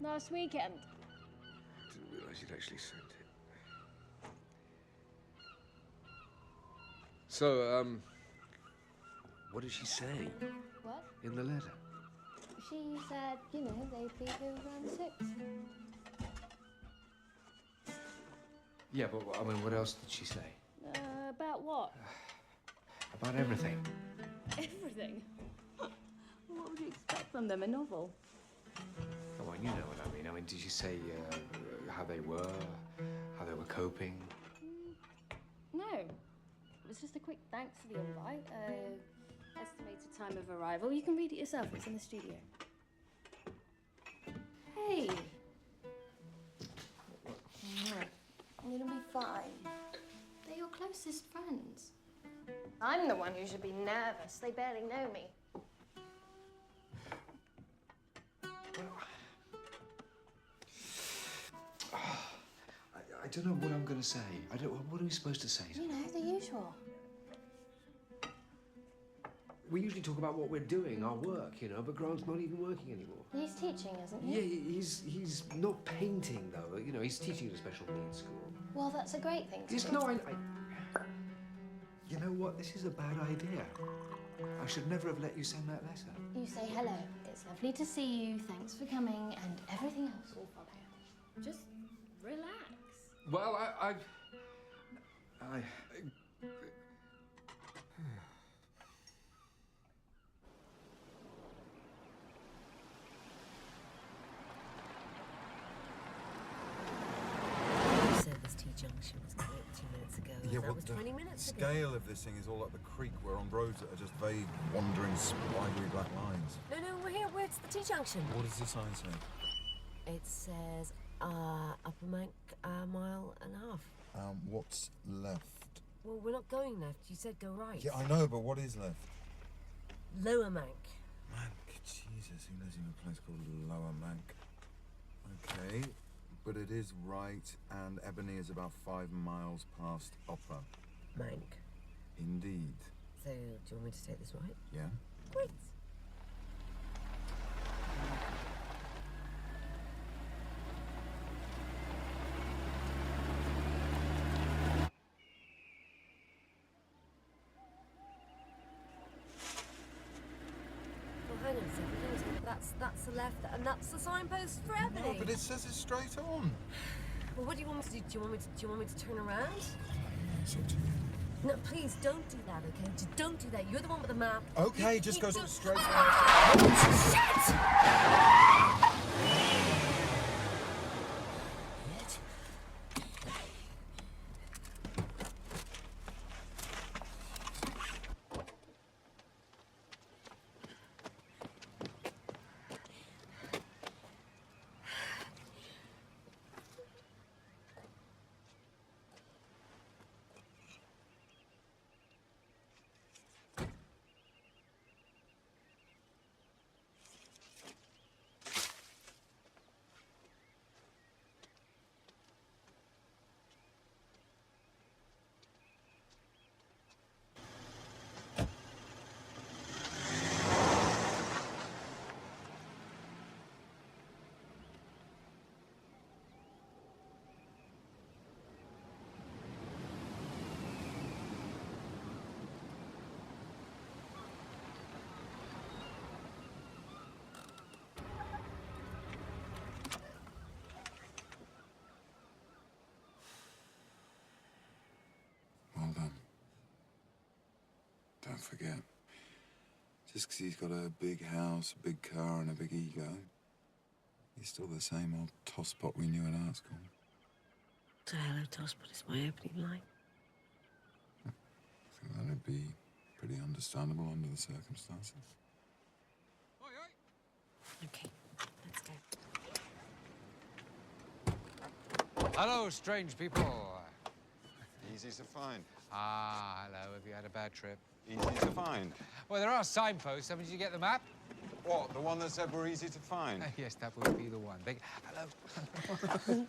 last weekend. I didn't realise you'd actually sent it. So, what did she say? What? In the letter? She said, you know, they'd be here around 6. Yeah, but, I mean, what else did she say? About what? About everything. Everything? What would you expect from them, a novel? Come on, you know what I mean. I mean, did she say how they were coping? No. It was just a quick thanks for the invite. Estimated time of arrival. You can read it yourself. It's in the studio. Hey. It'll be fine. They're your closest friends. I'm the one who should be nervous. They barely know me. I don't know what I'm going to say. What are we supposed to say? You know, the usual. We usually talk about what we're doing, our work, you know, but Grant's not even working anymore. He's teaching, isn't he? Yeah, he's not painting, though. You know, he's teaching at a special needs school. Well, that's a great thing to do. No, you know what? This is a bad idea. I should never have let you send that letter. You say hello. It's lovely to see you. Thanks for coming, and everything else will follow. Just relax. Well, I... Junction was cleared 2 minutes ago. Yeah, That was 20 minutes ago. The scale of this thing is all up the creek. We're on roads that are just vague, wandering, spidery black lines. No, we're here. Where's the T-junction? What does the sign say? It says, Upper Mank, a mile and a half. What's left? Well, we're not going left. You said go right. Yeah, I know, but what is left? Lower Mank. Mank, Jesus, who lives in a place called Lower Mank? Okay. But it is right, and Ebony is about 5 miles past Upper Mank. Indeed. So, do you want me to take this right? Yeah. Great. Well, hang on a second. That's the left, and that's the signpost for Ebony. No, but it says it's straight on. Well, what do you want me to do? Do you want me to turn around? It's up to you. No, please don't do that, okay? Just don't do that. You're the one with the map. Okay, just goes straight on. Shit! Well done. Don't forget. Just because he's got a big house, a big car, and a big ego, he's still the same old tosspot we knew in art school. So hello, Tosspot. It's my opening line. I think that'd be pretty understandable under the circumstances. Okay, let's go. Hello, strange people. Easy to find. Ah, hello. Have you had a bad trip? Easy to find. Well, there are signposts. I mean, did you get the map? What, the one that said we're easy to find? Yes, that would be the one. Hello.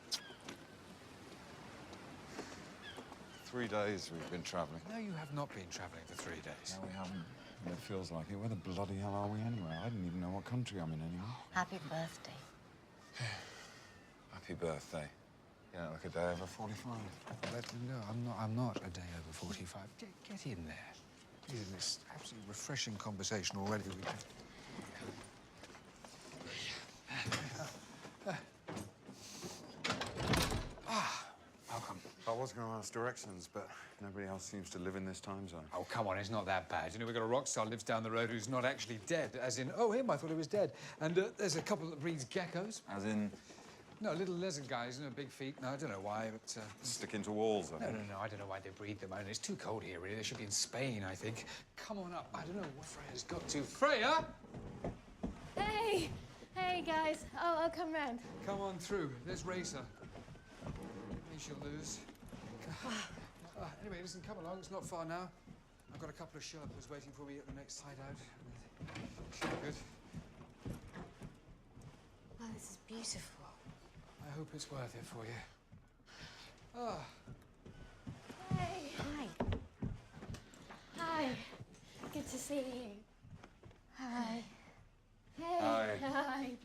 3 days we've been travelling. No, you have not been travelling for 3 days. No, we haven't. But it feels like it. Where the bloody hell are we anyway? I don't even know what country I'm in anymore. Happy birthday. Happy birthday. You don't look a day over 45. No, I'm not a day over 45. Get in there. This absolutely refreshing conversation already. Welcome. I was going to ask directions, but nobody else seems to live in this time zone. Oh, come on, it's not that bad. You know, we've got a rock star lives down the road who's not actually dead, as in, oh, him, I thought he was dead. And there's a couple that breeds geckos. As in? No, little lizard guys, you know, big feet. No, I don't know why, but... Stick into walls, I No, think. I don't know why they breed them. I mean, it's too cold here, really. They should be in Spain, I think. Come on up. I don't know what Freya's got to. Freya! Hey! Hey, guys. Oh, I'll come round. Come on through. There's Racer. Maybe she'll lose. Anyway, listen, come along. It's not far now. I've got a couple of Sherpas waiting for me at the next hideout. Should be good. Oh, this is beautiful. I hope it's worth it for you. Ah. Hey. Hi. Hi. Good to see you. Hi. Hey. Hi. Hi.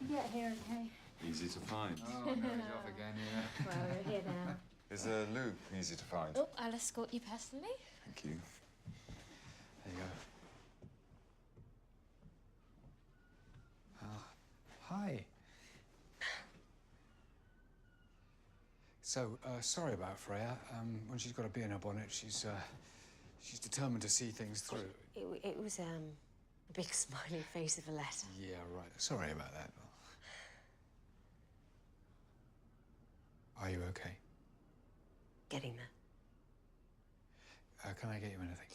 You get here, okay? Easy to find. Oh, no, he's off again, yeah. Well, we're here now. Is Luke easy to find? Oh, I'll escort you personally. Thank you. There you go. Hi. So, sorry about Freya. When she's got a bee in her bonnet, she's determined to see things through. It was a big smiling face of a letter. Yeah, right. Sorry about that. Are you okay? Getting there. Can I get you anything?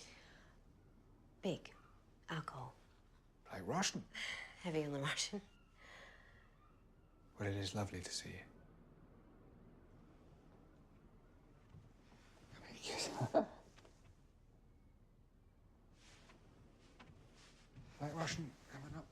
Big. Alcohol. Like Russian? Heavy on the Russian. Well, it is lovely to see you. Like Russian coming up.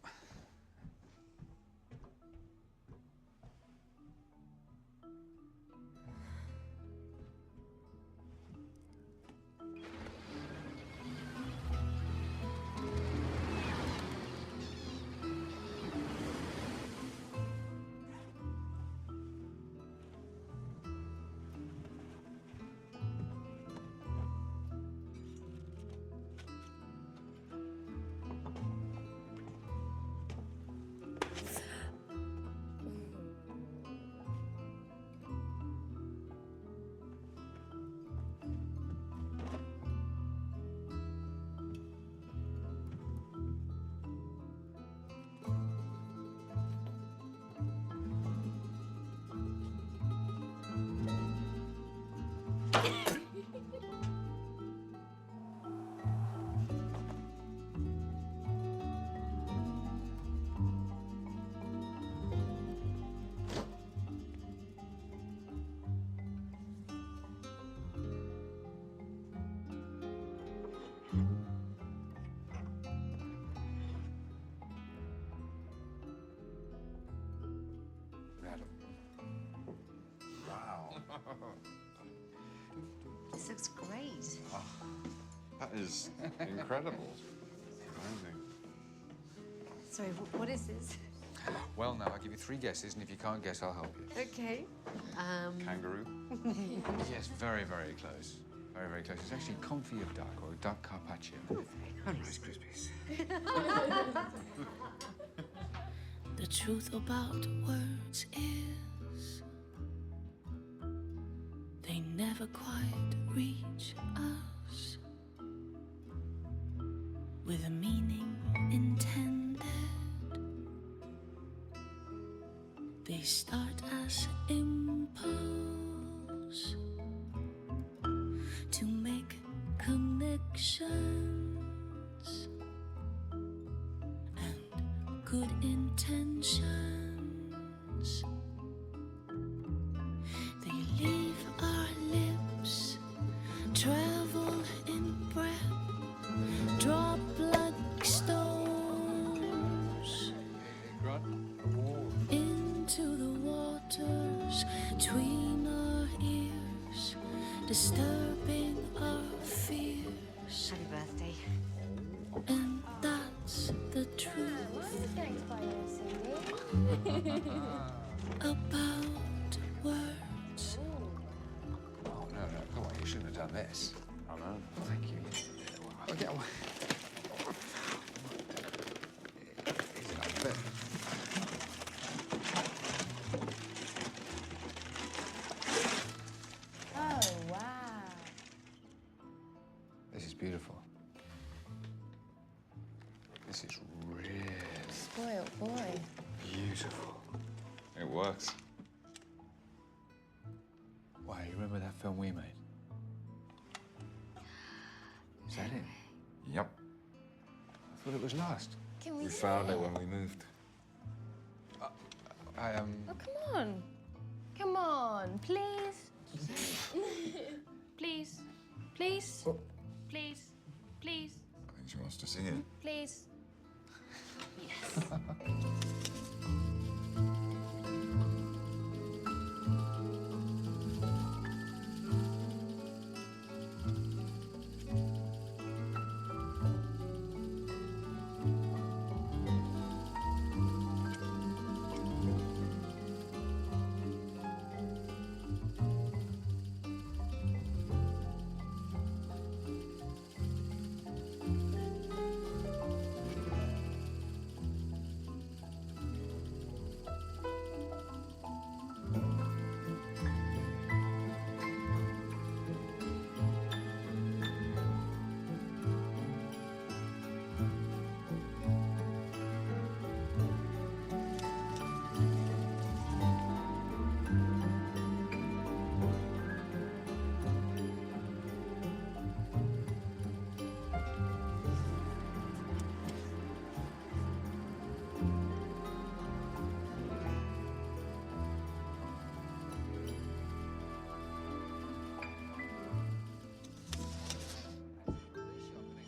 Wow. This looks great. That is incredible. Amazing. Sorry, what is this? Well, now, I'll give you 3 guesses, and if you can't guess, I'll help you. Okay. Kangaroo? Yes, very, very close. Very, very close. It's actually confit of duck, or duck carpaccio. And Rice Krispies. The truth about words is they never quite reach us with a meaning intended. They start as impulse to make connections and good intentions. They leave our lips, travel in breath, drop like stones into the waters between our ears, disturbing our fears. Happy birthday. And that's the truth. I was going to buy you a CD. about words. Oh, no, come on, you shouldn't have done this. I know. Thank you. Okay, well. Easy now, a bit. Oh, wow. This is beautiful. This is really Spoiled boy. beautiful. It works. Wow, you remember that film we made? Is that it? Yep. I thought it was last. Can we We see found it when we moved. Oh, come on. Come on, please. Please. Please. Please. Please. I think she wants to see it. Please. Yes.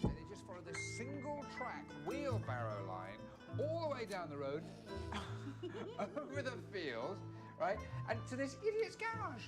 They just follow this single-track wheelbarrow line all the way down the road, over the field, right, and to this idiot's garage.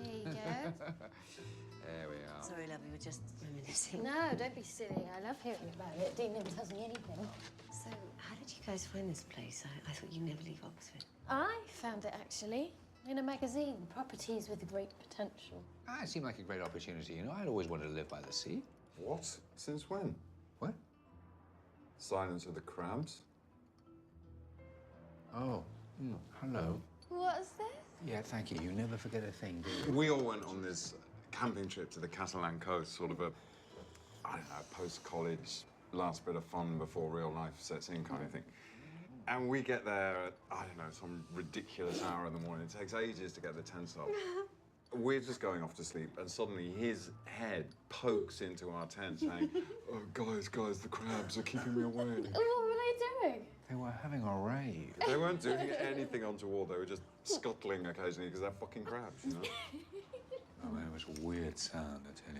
There you go. There we are. Sorry, love, we were just reminiscing. No, don't be silly. I love hearing about it. Dean never tells me anything. So, how did you guys find this place? I thought you'd never leave Oxford. I found it, actually, in a magazine, Properties with Great Potential. Ah, it seemed like a great opportunity. You know, I'd always wanted to live by the sea. What? Since when? What? Silence of the Crabs? Oh, hello. What's this? Yeah, thank you. You never forget a thing, do you? We all went on this camping trip to the Catalan coast, sort of a, I don't know, post-college, last bit of fun before real life sets in kind of thing. And we get there at, I don't know, some ridiculous hour in the morning. It takes ages to get the tents up. We're just going off to sleep, and suddenly his head pokes into our tent saying, "Oh, guys, the crabs are keeping me awake." What were they doing? They were having a rave. They weren't doing anything untoward. They were just scuttling occasionally because they're fucking crabs, you know? Oh, man, it was a weird sound, I tell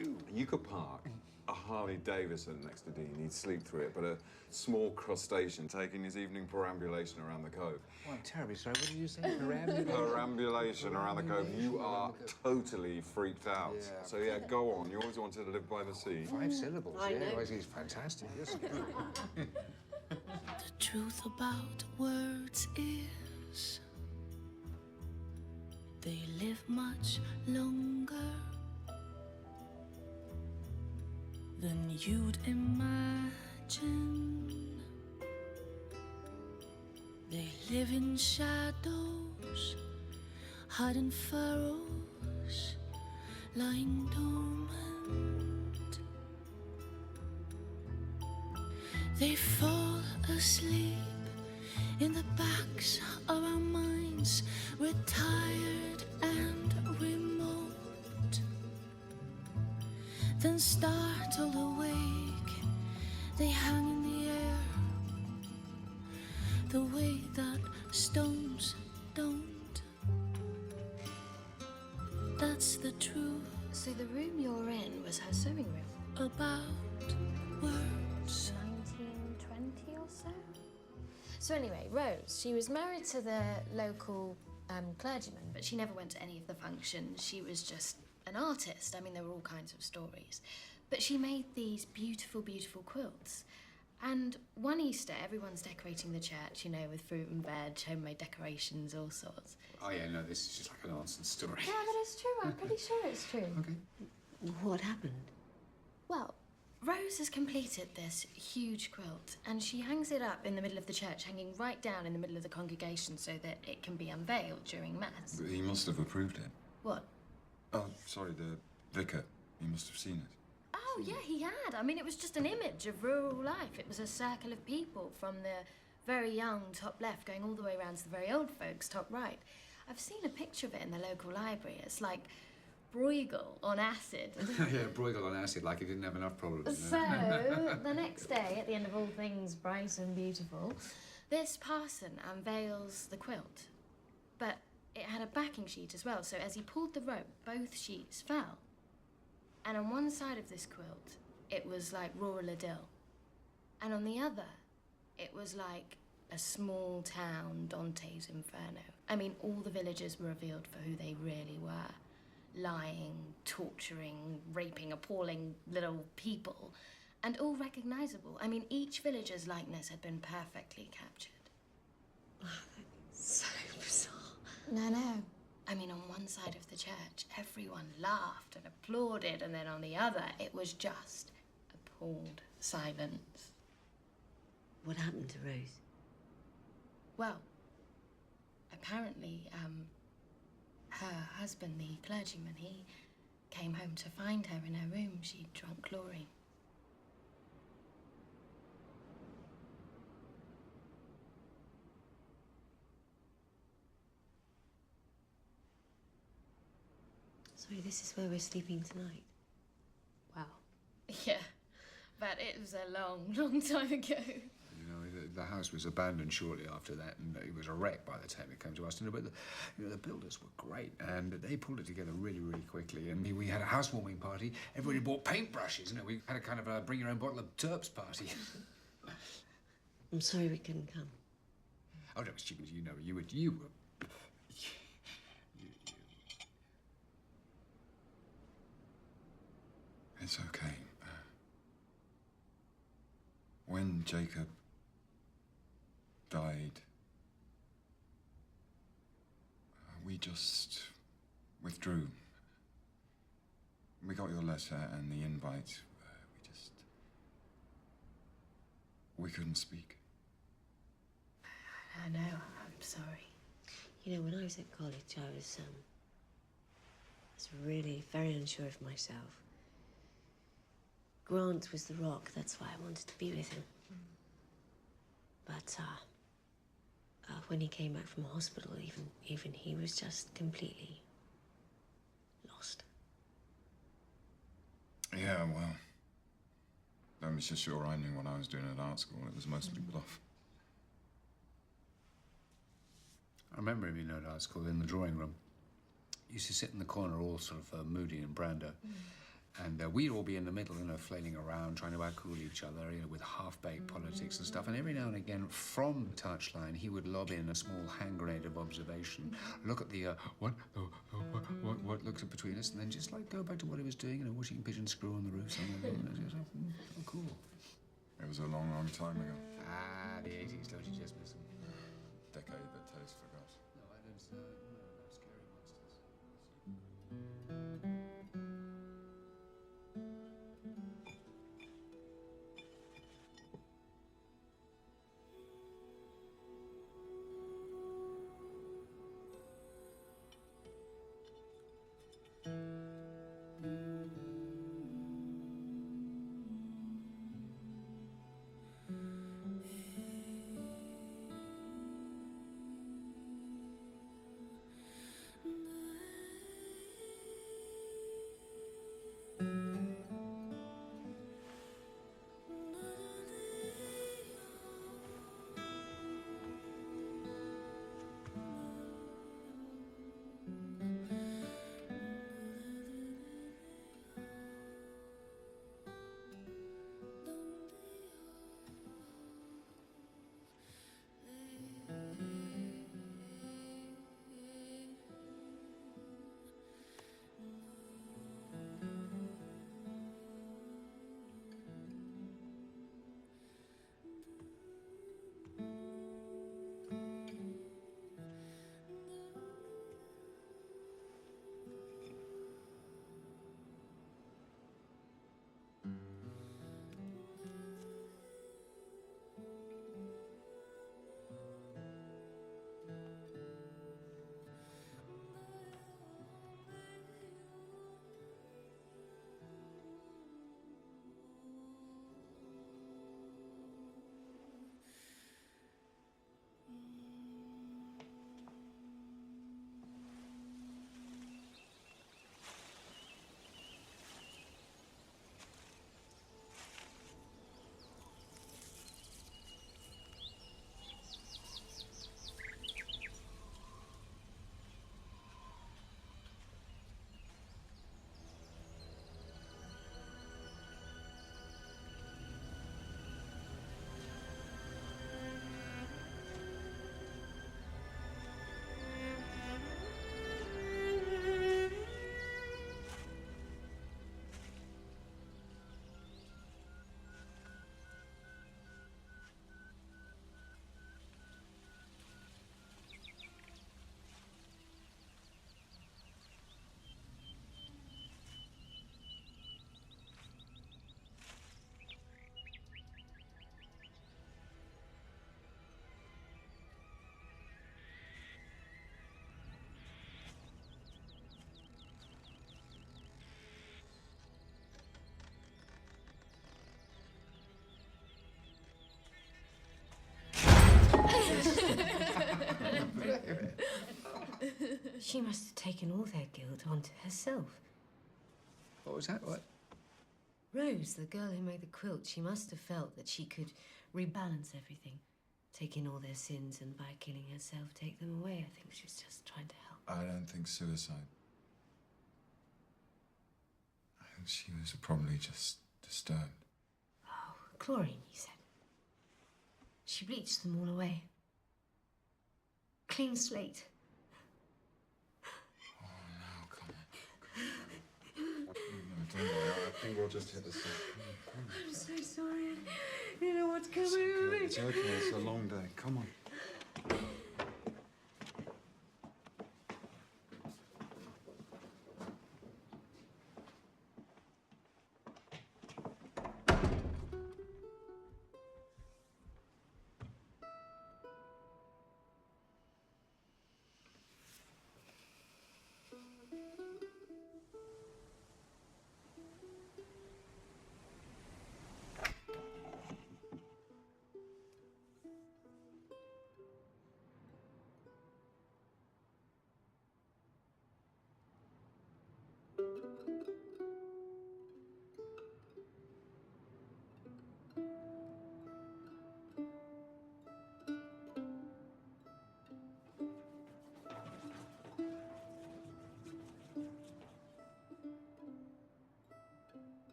you. You could park a Harley Davidson next to Dean. He'd sleep through it, but a small crustacean taking his evening perambulation around the cove. Oh, I'm terribly sorry. What did you say? Perambulation? Perambulation around the cove. You are totally freaked out. Yeah. So yeah, go on. You always wanted to live by the sea. 5 syllables. I Yeah, know. otherwise he's fantastic. Yes. The truth about words is they live much longer than you'd imagine. They live in shadows, hide in furrows, lying dormant. They fall asleep in the backs of our minds, retired and remote. Then startled awake, they hang in the air, the way that stones don't. That's the truth So the room you're in was her sewing room? about words. 1920 or so? So anyway, Rose, she was married to the local clergyman, but she never went to any of the functions. She was just an artist. I mean, there were all kinds of stories. But she made these beautiful, beautiful quilts. And one Easter, everyone's decorating the church, you know, with fruit and veg, homemade decorations, all sorts. Oh, yeah, no, this is just like a nonsense story. Yeah, but it's true. I'm pretty sure it's true. Okay. What happened? Well, Rose has completed this huge quilt, and she hangs it up in the middle of the church, hanging right down in the middle of the congregation so that it can be unveiled during Mass. But he must have approved it. What? Oh, sorry, the vicar. He must have seen it. Oh, yeah, he had. I mean, it was just an image of rural life. It was a circle of people from the very young, top left, going all the way around to the very old folks, top right. I've seen a picture of it in the local library. It's like Bruegel on acid. Yeah, Bruegel on acid, like he didn't have enough problems. So, the next day, at the end of all things bright and beautiful, this parson unveils the quilt. But it had a backing sheet as well, so as he pulled the rope, both sheets fell. And on one side of this quilt, it was like rural idyll. And on the other, it was like a small town Dante's Inferno. I mean, all the villagers were revealed for who they really were. Lying, torturing, raping, appalling little people. And all recognizable. I mean, each villager's likeness had been perfectly captured. So bizarre. No. I mean, on one side of the church, everyone laughed and applauded, and then on the other, it was just appalled silence. What happened to Rose? Well, apparently, her husband, the clergyman, he came home to find her in her room. She'd drunk chlorine. Sorry, this is where we're sleeping tonight. Wow. Yeah, but it was a long, long time ago. You know, the house was abandoned shortly after that, and it was a wreck by the time it came to us. But the builders were great, and they pulled it together really, really quickly. And we had a housewarming party. Everybody bought paintbrushes. You know, we had a kind of a bring your own bottle of Terps party. I'm sorry we couldn't come. Oh no, stupid! You know, you were. It's okay. When Jacob died, we just withdrew. We got your letter and the invite. We couldn't speak. I know, I'm sorry. You know, when I was at college, I was really very unsure of myself. Grant was the rock, that's why I wanted to be with him. But when he came back from hospital, even he was just completely lost. Yeah, well, don't be so sure I knew what I was doing at art school. It was mostly bluff. I remember him, you know, at art school in the drawing room. He used to sit in the corner, all sort of moody and brander. And we'd all be in the middle, you know, flailing around, trying to outcool each other, you know, with half-baked politics and stuff. And every now and again, from the touchline, he would lob in a small hand grenade of observation, look at the, what looks up between us, and then just, like, go back to what he was doing, you know, watching pigeons screw on the roof somewhere. Oh, cool. It was a long, long time ago. Ah, the 80s, don't you just miss them? Decade that taste forgot. No, I don't, no, scary monsters. She must have taken all their guilt onto herself. What was that? What? Rose, the girl who made the quilt, she must have felt that she could rebalance everything. Taking all their sins and by killing herself, take them away. I think she was just trying to help. I don't think suicide. I think she was probably just disturbed. Oh, chlorine, you said. She bleached them all away. Clean slate. Oh, no, come on. No, don't worry. I think we'll just hit the sun. I'm so sorry. You know what's coming It's with me. okay. It's okay. It's a long day. Come on.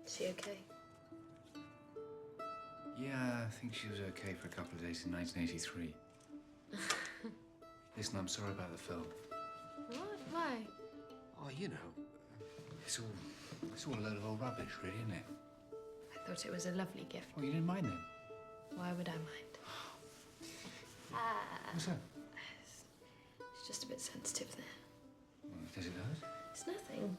Is she okay? Yeah, I think she was okay for a couple of days in 1983. Listen, I'm sorry about the film. What? Why? Oh, you know, it's all a load of old rubbish, really, isn't it? I thought it was a lovely gift. Oh, you didn't mind then? Why would I mind? What's that? It's just a bit sensitive there. Well, does it hurt? It's nothing.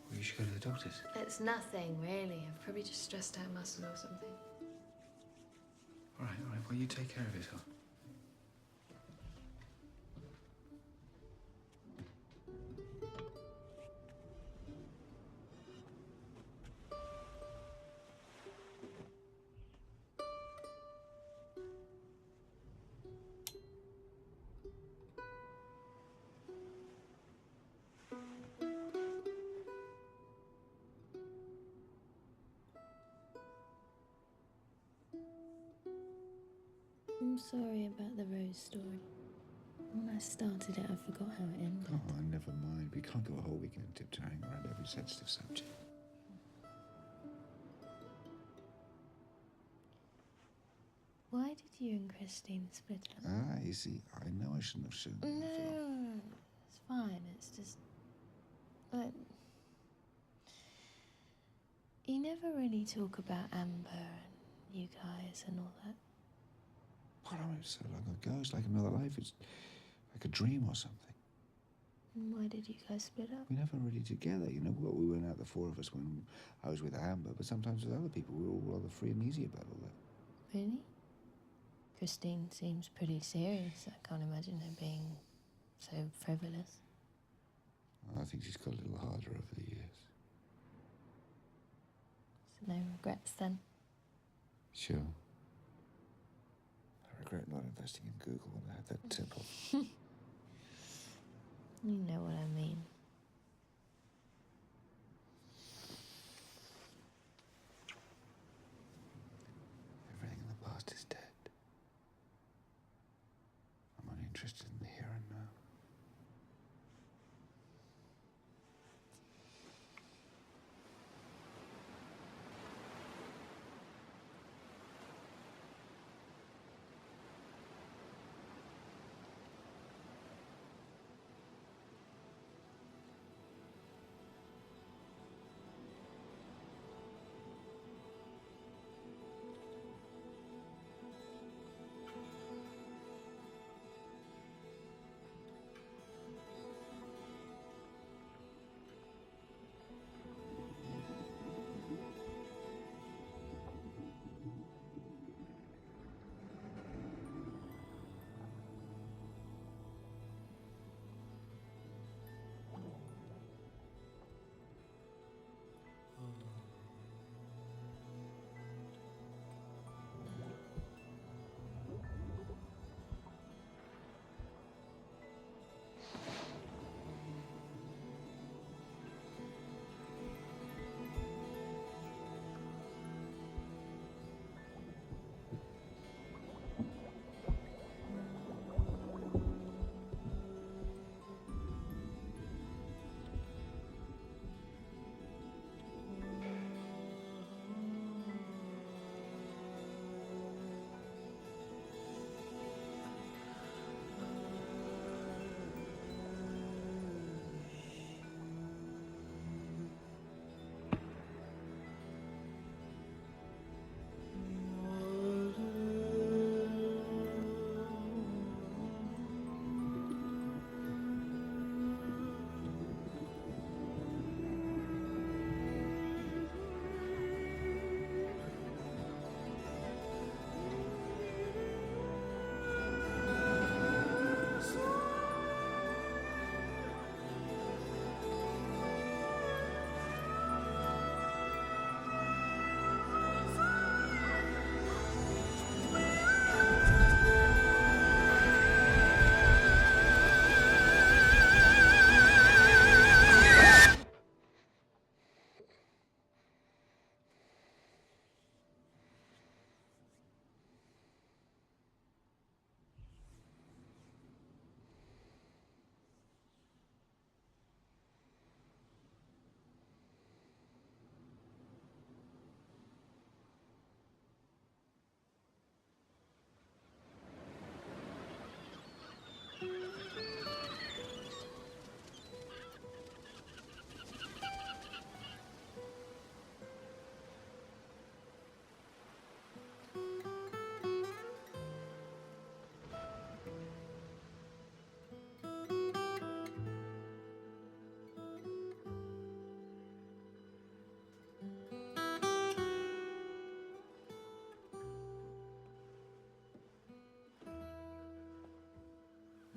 Well, you should go to the doctors. It's nothing, really. I've probably just stressed out muscle or something. All right. Well, you take care of yourself. I'm sorry about the Rose story. When I started it, I forgot how it ended. Oh, never mind. We can't go a whole weekend tiptoeing around every sensitive subject. Why did you and Christine split up? Ah, you see, I know I shouldn't have shown you the film. No, it's fine. It's just... But... You never really talk about Amber and you guys and all that. Well, I mean, so long ago. It's like another life. It's like a dream or something. And why did you guys split up? We never really together, you know. Well, we went out, the four of us, when I was with Amber, but sometimes with other people. We were all rather free and easy about all that. Really? Christine seems pretty serious. I can't imagine her being so frivolous. I think she's got a little harder over the years. So no regrets then? Sure. I regret not investing in Google when I had that tip off. You know what I mean. Everything in the past is dead. I'm only interested in the here and now.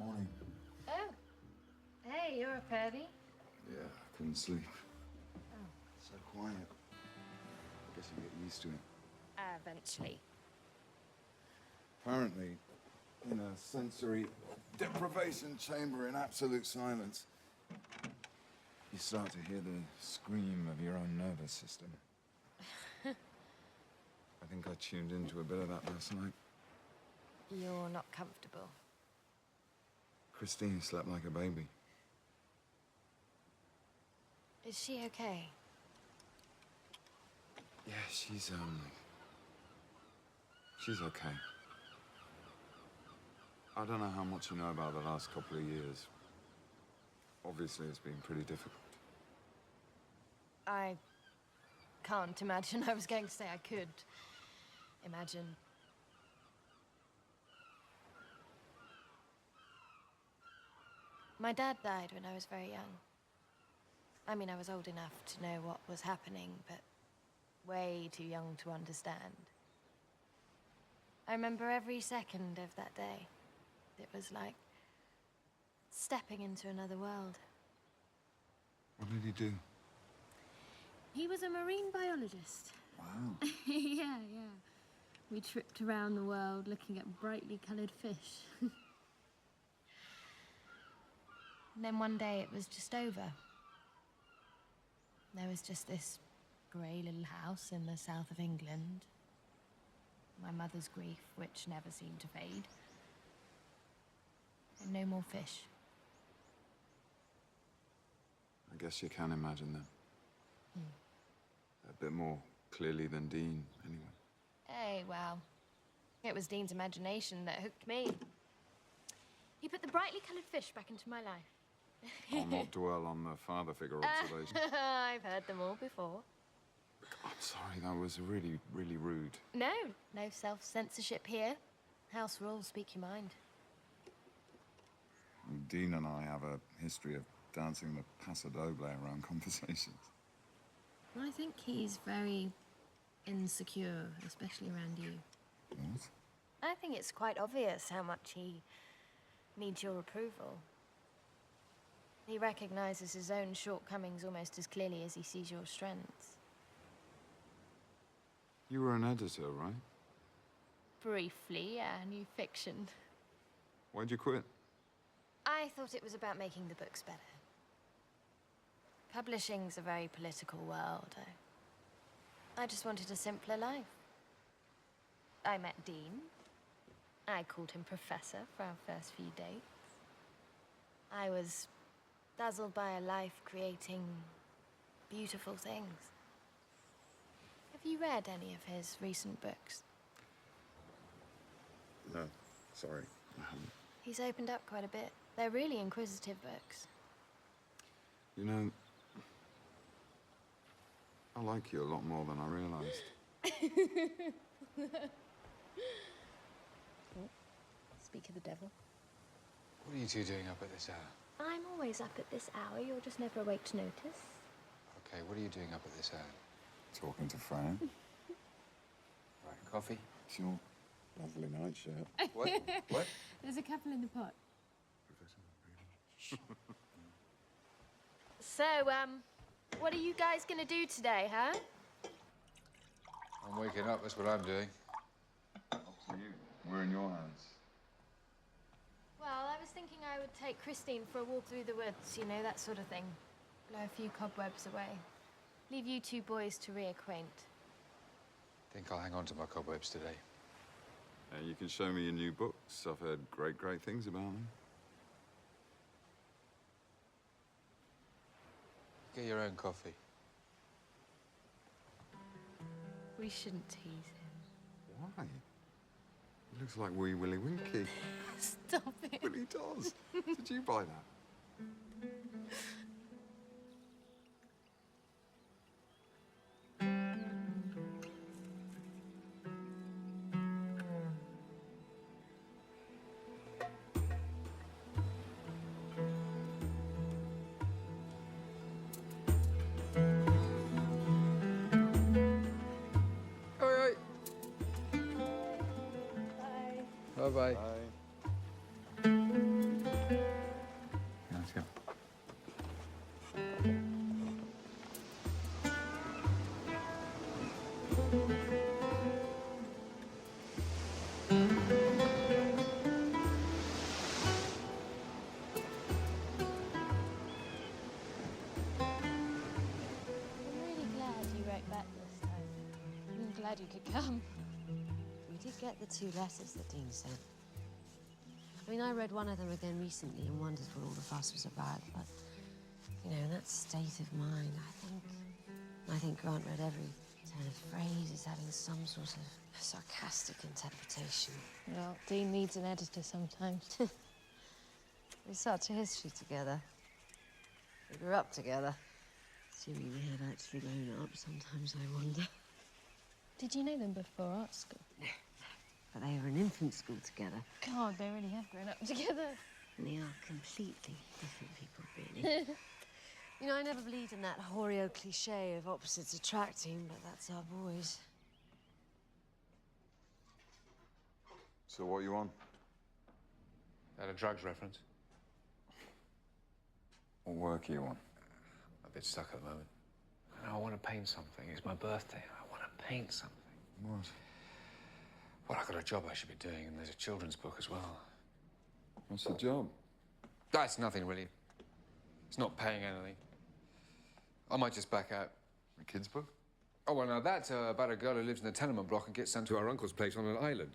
Morning. Oh. Hey, you're up early. Yeah, I couldn't sleep. So quiet. I guess you get used to it. Eventually. Apparently, in a sensory deprivation chamber in absolute silence, you start to hear the scream of your own nervous system. I think I tuned into a bit of that last night. You're not comfortable. Christine slept like a baby. Is she okay? Yeah, she's okay. I don't know how much you know about the last couple of years. Obviously, it's been pretty difficult. I can't imagine. I was going to say I could imagine. My dad died when I was very young. I mean, I was old enough to know what was happening, but way too young to understand. I remember every second of that day. It was like stepping into another world. What did he do? He was a marine biologist. Wow. Yeah. We tripped around the world looking at brightly coloured fish. And then one day it was just over. There was just this grey little house in the south of England. My mother's grief, which never seemed to fade. And no more fish. I guess you can imagine that. A bit more clearly than Dean, anyway. Hey, well, it was Dean's imagination that hooked me. He put the brightly coloured fish back into my life. I'll not dwell on the father figure observation. I've heard them all before. I'm sorry, that was really, really rude. No self-censorship here. House rules, speak your mind. Dean and I have a history of dancing the paso doble around conversations. I think he's very insecure, especially around you. What? I think it's quite obvious how much he needs your approval. He recognizes his own shortcomings almost as clearly as he sees your strengths. You were an editor, right? Briefly, yeah, new fiction. Why'd you quit? I thought it was about making the books better. Publishing's a very political world. I just wanted a simpler life. I met Dean. I called him Professor for our first few dates. I was dazzled by a life creating beautiful things. Have you read any of his recent books? No, sorry. I haven't. He's opened up quite a bit. They're really inquisitive books. You know, I like you a lot more than I realized. Speak of the devil. What are you two doing up at this hour? I'm always up at this hour. You're just never awake to notice. Okay, what are you doing up at this hour? Talking to Fran. Right, coffee? It's your lovely nightshirt. What? What? There's a couple in the pot. So, what are you guys gonna do today, huh? I'm waking up, that's what I'm doing. Up to you. We're in your hands. Well, I was thinking I would take Christine for a walk through the woods, you know, that sort of thing. Blow a few cobwebs away. Leave you two boys to reacquaint. Think I'll hang on to my cobwebs today. You can show me your new books. I've heard great, great things about them. Get your own coffee. We shouldn't tease him. Why? He looks like Wee Willie Winky. Stop it. But he does. Did you buy that? Bye-bye. Bye. come. We did get the 2 letters that Dean sent. I mean, I read one of them again recently and wondered what all the fuss was about, but, you know, in that state of mind, I think Grant read every turn of phrase as having some sort of sarcastic interpretation. Well, Dean needs an editor sometimes. We're such a history together. We grew up together. Assuming we had actually grown up, sometimes I wonder. Did you know them before art school? No, but they were in infant school together. God, they really have grown up together. And they are completely different people, really. You know, I never believed in that Horeo cliche of opposites attracting, but that's our boys. So what you on? That a drugs reference? What work are you on? A bit stuck at the moment. I want to paint something. It's my birthday. I want to paint something. What? Well, I've got a job I should be doing, and there's a children's book as well. What's the job? That's nothing, really. It's not paying anything. I might just back out. A kid's book? Oh, well, now that's about a girl who lives in a tenement block and gets sent to her uncle's place on an island.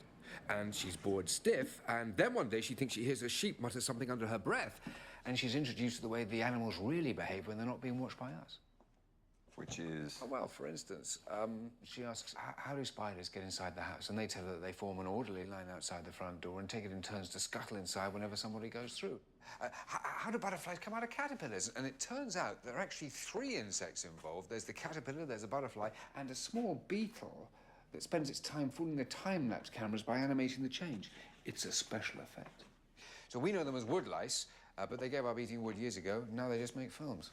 And she's bored stiff, and then one day she thinks she hears a sheep mutter something under her breath, and she's introduced to the way the animals really behave when they're not being watched by us. Which is? Oh, well, for instance, she asks, how do spiders get inside the house? And they tell her that they form an orderly line outside the front door and take it in turns to scuttle inside whenever somebody goes through. How do butterflies come out of caterpillars? And it turns out there are actually 3 insects involved. There's the caterpillar, there's a butterfly, and a small beetle that spends its time fooling the time-lapse cameras by animating the change. It's a special effect. So we know them as wood lice, but they gave up eating wood years ago. Now they just make films.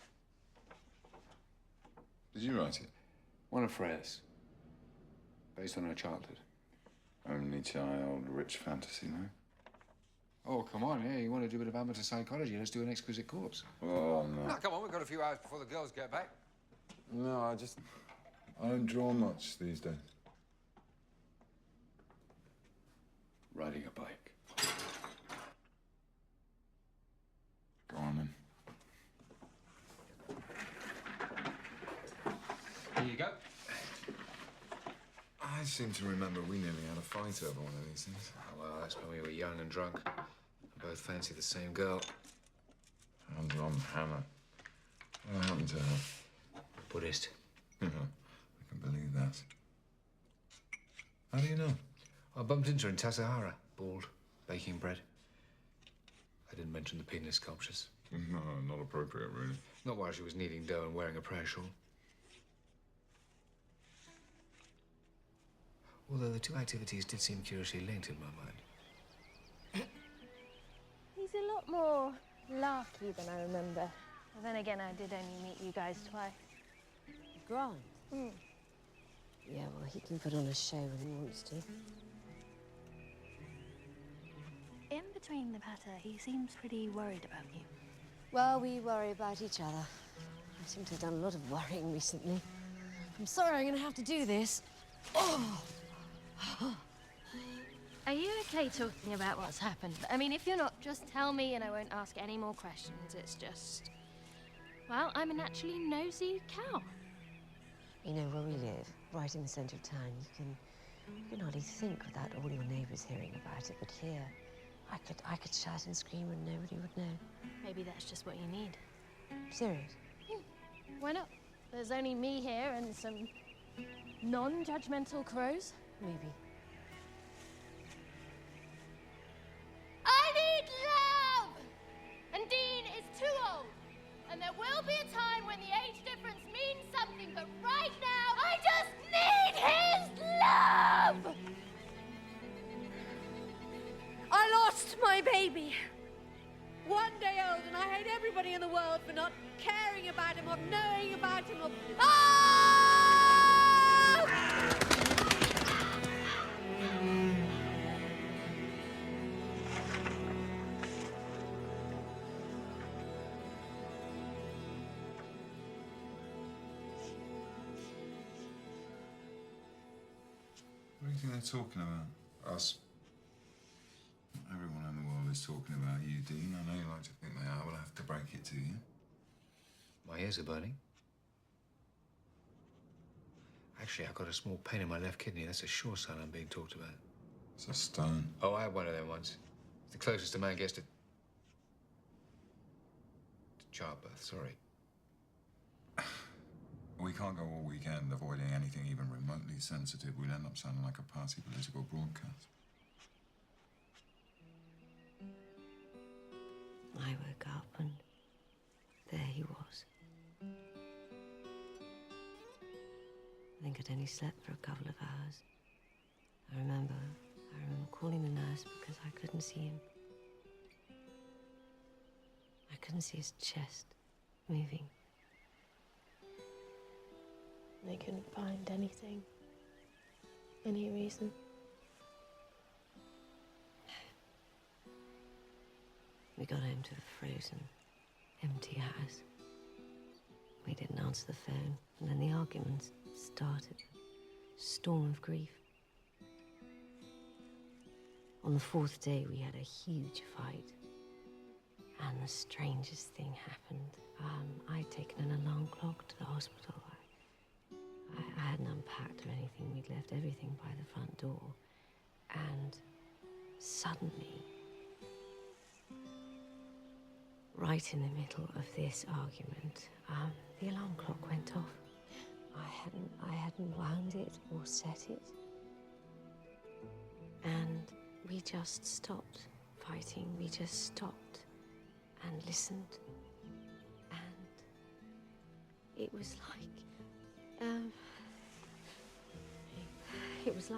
Did you write it? One of Freya's, based on her childhood. Only child, rich fantasy, no? Oh, come on, yeah, you want to do a bit of amateur psychology? Let's do an exquisite corpse. Oh, no. No, come on, we've got a few hours before the girls get back. No, I don't draw much these days. Riding a bike. Go on, then. Here you go. I seem to remember we nearly had a fight over one of these things. Oh, well, that's when we were young and drunk. We both fancied the same girl. Hands on Hannah. What happened to her? Buddhist. I can believe that. How do you know? I bumped into her in Tassajara, bald, baking bread. I didn't mention the penis sculptures. No, not appropriate, really. Not while she was kneading dough and wearing a prayer shawl. Although the 2 activities did seem curiously linked in my mind. He's a lot more larky than I remember. But then again, I did only meet you guys twice. Grant? Yeah, well, he can put on a show when he wants to. In between the patter, he seems pretty worried about you. Well, we worry about each other. I seem to have done a lot of worrying recently. I'm sorry I'm going to have to do this. Oh! Are you okay talking about what's happened? I mean, if you're not, just tell me and I won't ask any more questions. It's just... Well, I'm a naturally nosy cow. You know, where we live, right in the centre of town, you can hardly think without all your neighbours hearing about it. But here, I could shout and scream and nobody would know. Maybe that's just what you need. Serious? Why not? There's only me here and some non-judgmental crows. Maybe. I need love! And Dean is too old. And there will be a time when the age difference means something, but right now, I just need his love! I lost my baby. 1 day old, and I hate everybody in the world for not caring about him or knowing about him or... What do you think they're talking about? Us. Everyone in the world is talking about you, Dean. I know you like to think they are, but I have to break it to you. My ears are burning. Actually, I've got a small pain in my left kidney. That's a sure sign I'm being talked about. It's a stone. Oh, I had one of them once. It's the closest a man gets to childbirth, sorry. We can't go all weekend avoiding anything even remotely sensitive. We'll end up sounding like a party political broadcast. I woke up and there he was. I think I'd only slept for a couple of hours. I remember calling the nurse because I couldn't see him. I couldn't see his chest moving. They couldn't find anything. Any reason? We got home to the frozen, empty house. We didn't answer the phone, and then the arguments started. Storm of grief. On the fourth day, we had a huge fight. And the strangest thing happened. I'd taken an alarm clock to the hospital. I hadn't unpacked or anything. We'd left everything by the front door. And suddenly, right in the middle of this argument, the alarm clock went off. I hadn't wound it or set it. And we just stopped fighting. We just stopped and listened. And it was like, it was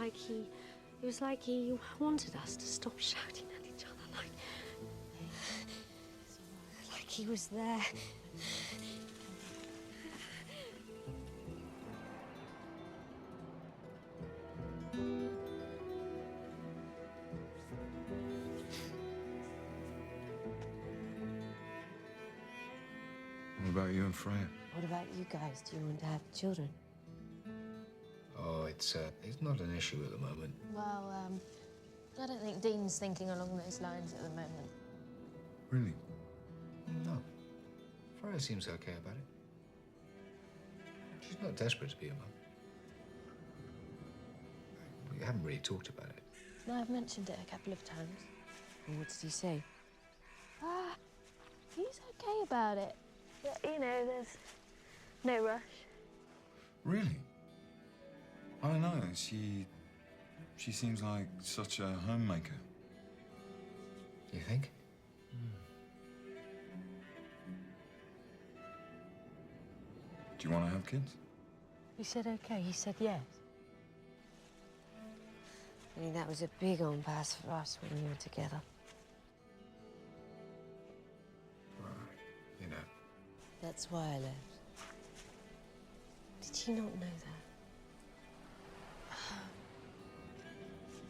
like he wanted us to stop shouting at each other, like he was there. What about you and Freya? What about you guys? Do you want to have children? Oh, it's not an issue at the moment. Well, I don't think Dean's thinking along those lines at the moment. Really? No. Freya seems okay about it. She's not desperate to be a mum. We haven't really talked about it. No, I've mentioned it a couple of times. And what did he say? He's okay about it. But, you know, there's no rush. Really? I don't know. She seems like such a homemaker. You think? Do you want to have kids? He said okay. He said yes. I mean, that was a big on-pass for us when we were together. Well, you know. That's why I left. Did you not know that?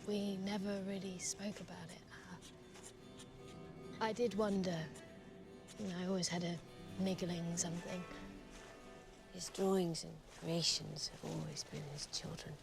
We never really spoke about it. I did wonder. I always had a niggling something. His drawings and creations have always been his children.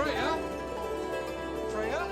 Freya? Freya?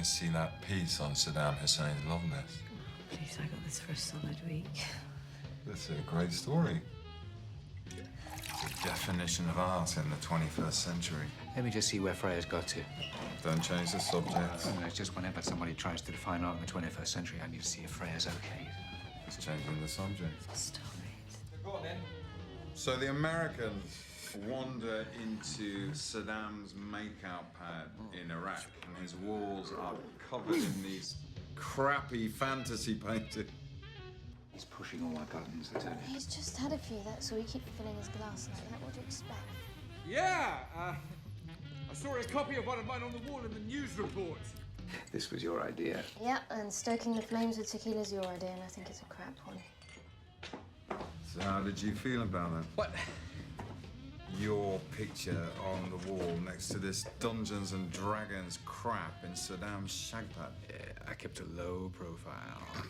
See that piece on Saddam Hussein's love nest? Please, I got this for a solid week. That's a great story. The definition of art in the 21st century. Let me just see where Freya's got to. Don't change the subject. No, it's just whenever somebody tries to define art in the 21st century, I need to see if Freya's okay. It's changing the subject. Stop it. Go on then. So the Americans wander into Saddam's makeout pad in Iraq, and his walls are covered in these crappy fantasy paintings. He's pushing all my buttons, I tell you. He's just had a few, that's all. You keep filling his glass like that. What do you expect? Yeah, I saw a copy of one of mine on the wall in the news report. This was your idea. Yeah, and stoking the flames with tequila's your idea, and I think it's a crap one. So how did you feel about that? What? Your picture on the wall next to this Dungeons and Dragons crap in Saddam's shag pad. Yeah, I kept a low profile.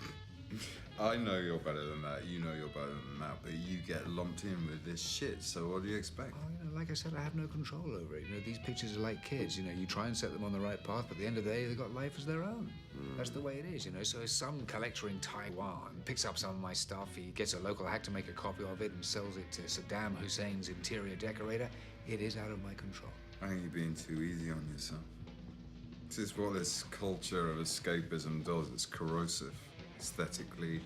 I know you're better than that, you know you're better than that, but you get lumped in with this shit, so what do you expect? Oh, like I said, I have no control over it. These pictures are like kids. You try and set them on the right path, but at the end of the day, they've got life as their own. That's the way it is, So if some collector in Taiwan picks up some of my stuff, he gets a local hack to make a copy of it and sells it to Saddam Hussein's interior decorator, it is out of my control. I think you're being too easy on yourself. This is what this culture of escapism does. It's corrosive, aesthetically,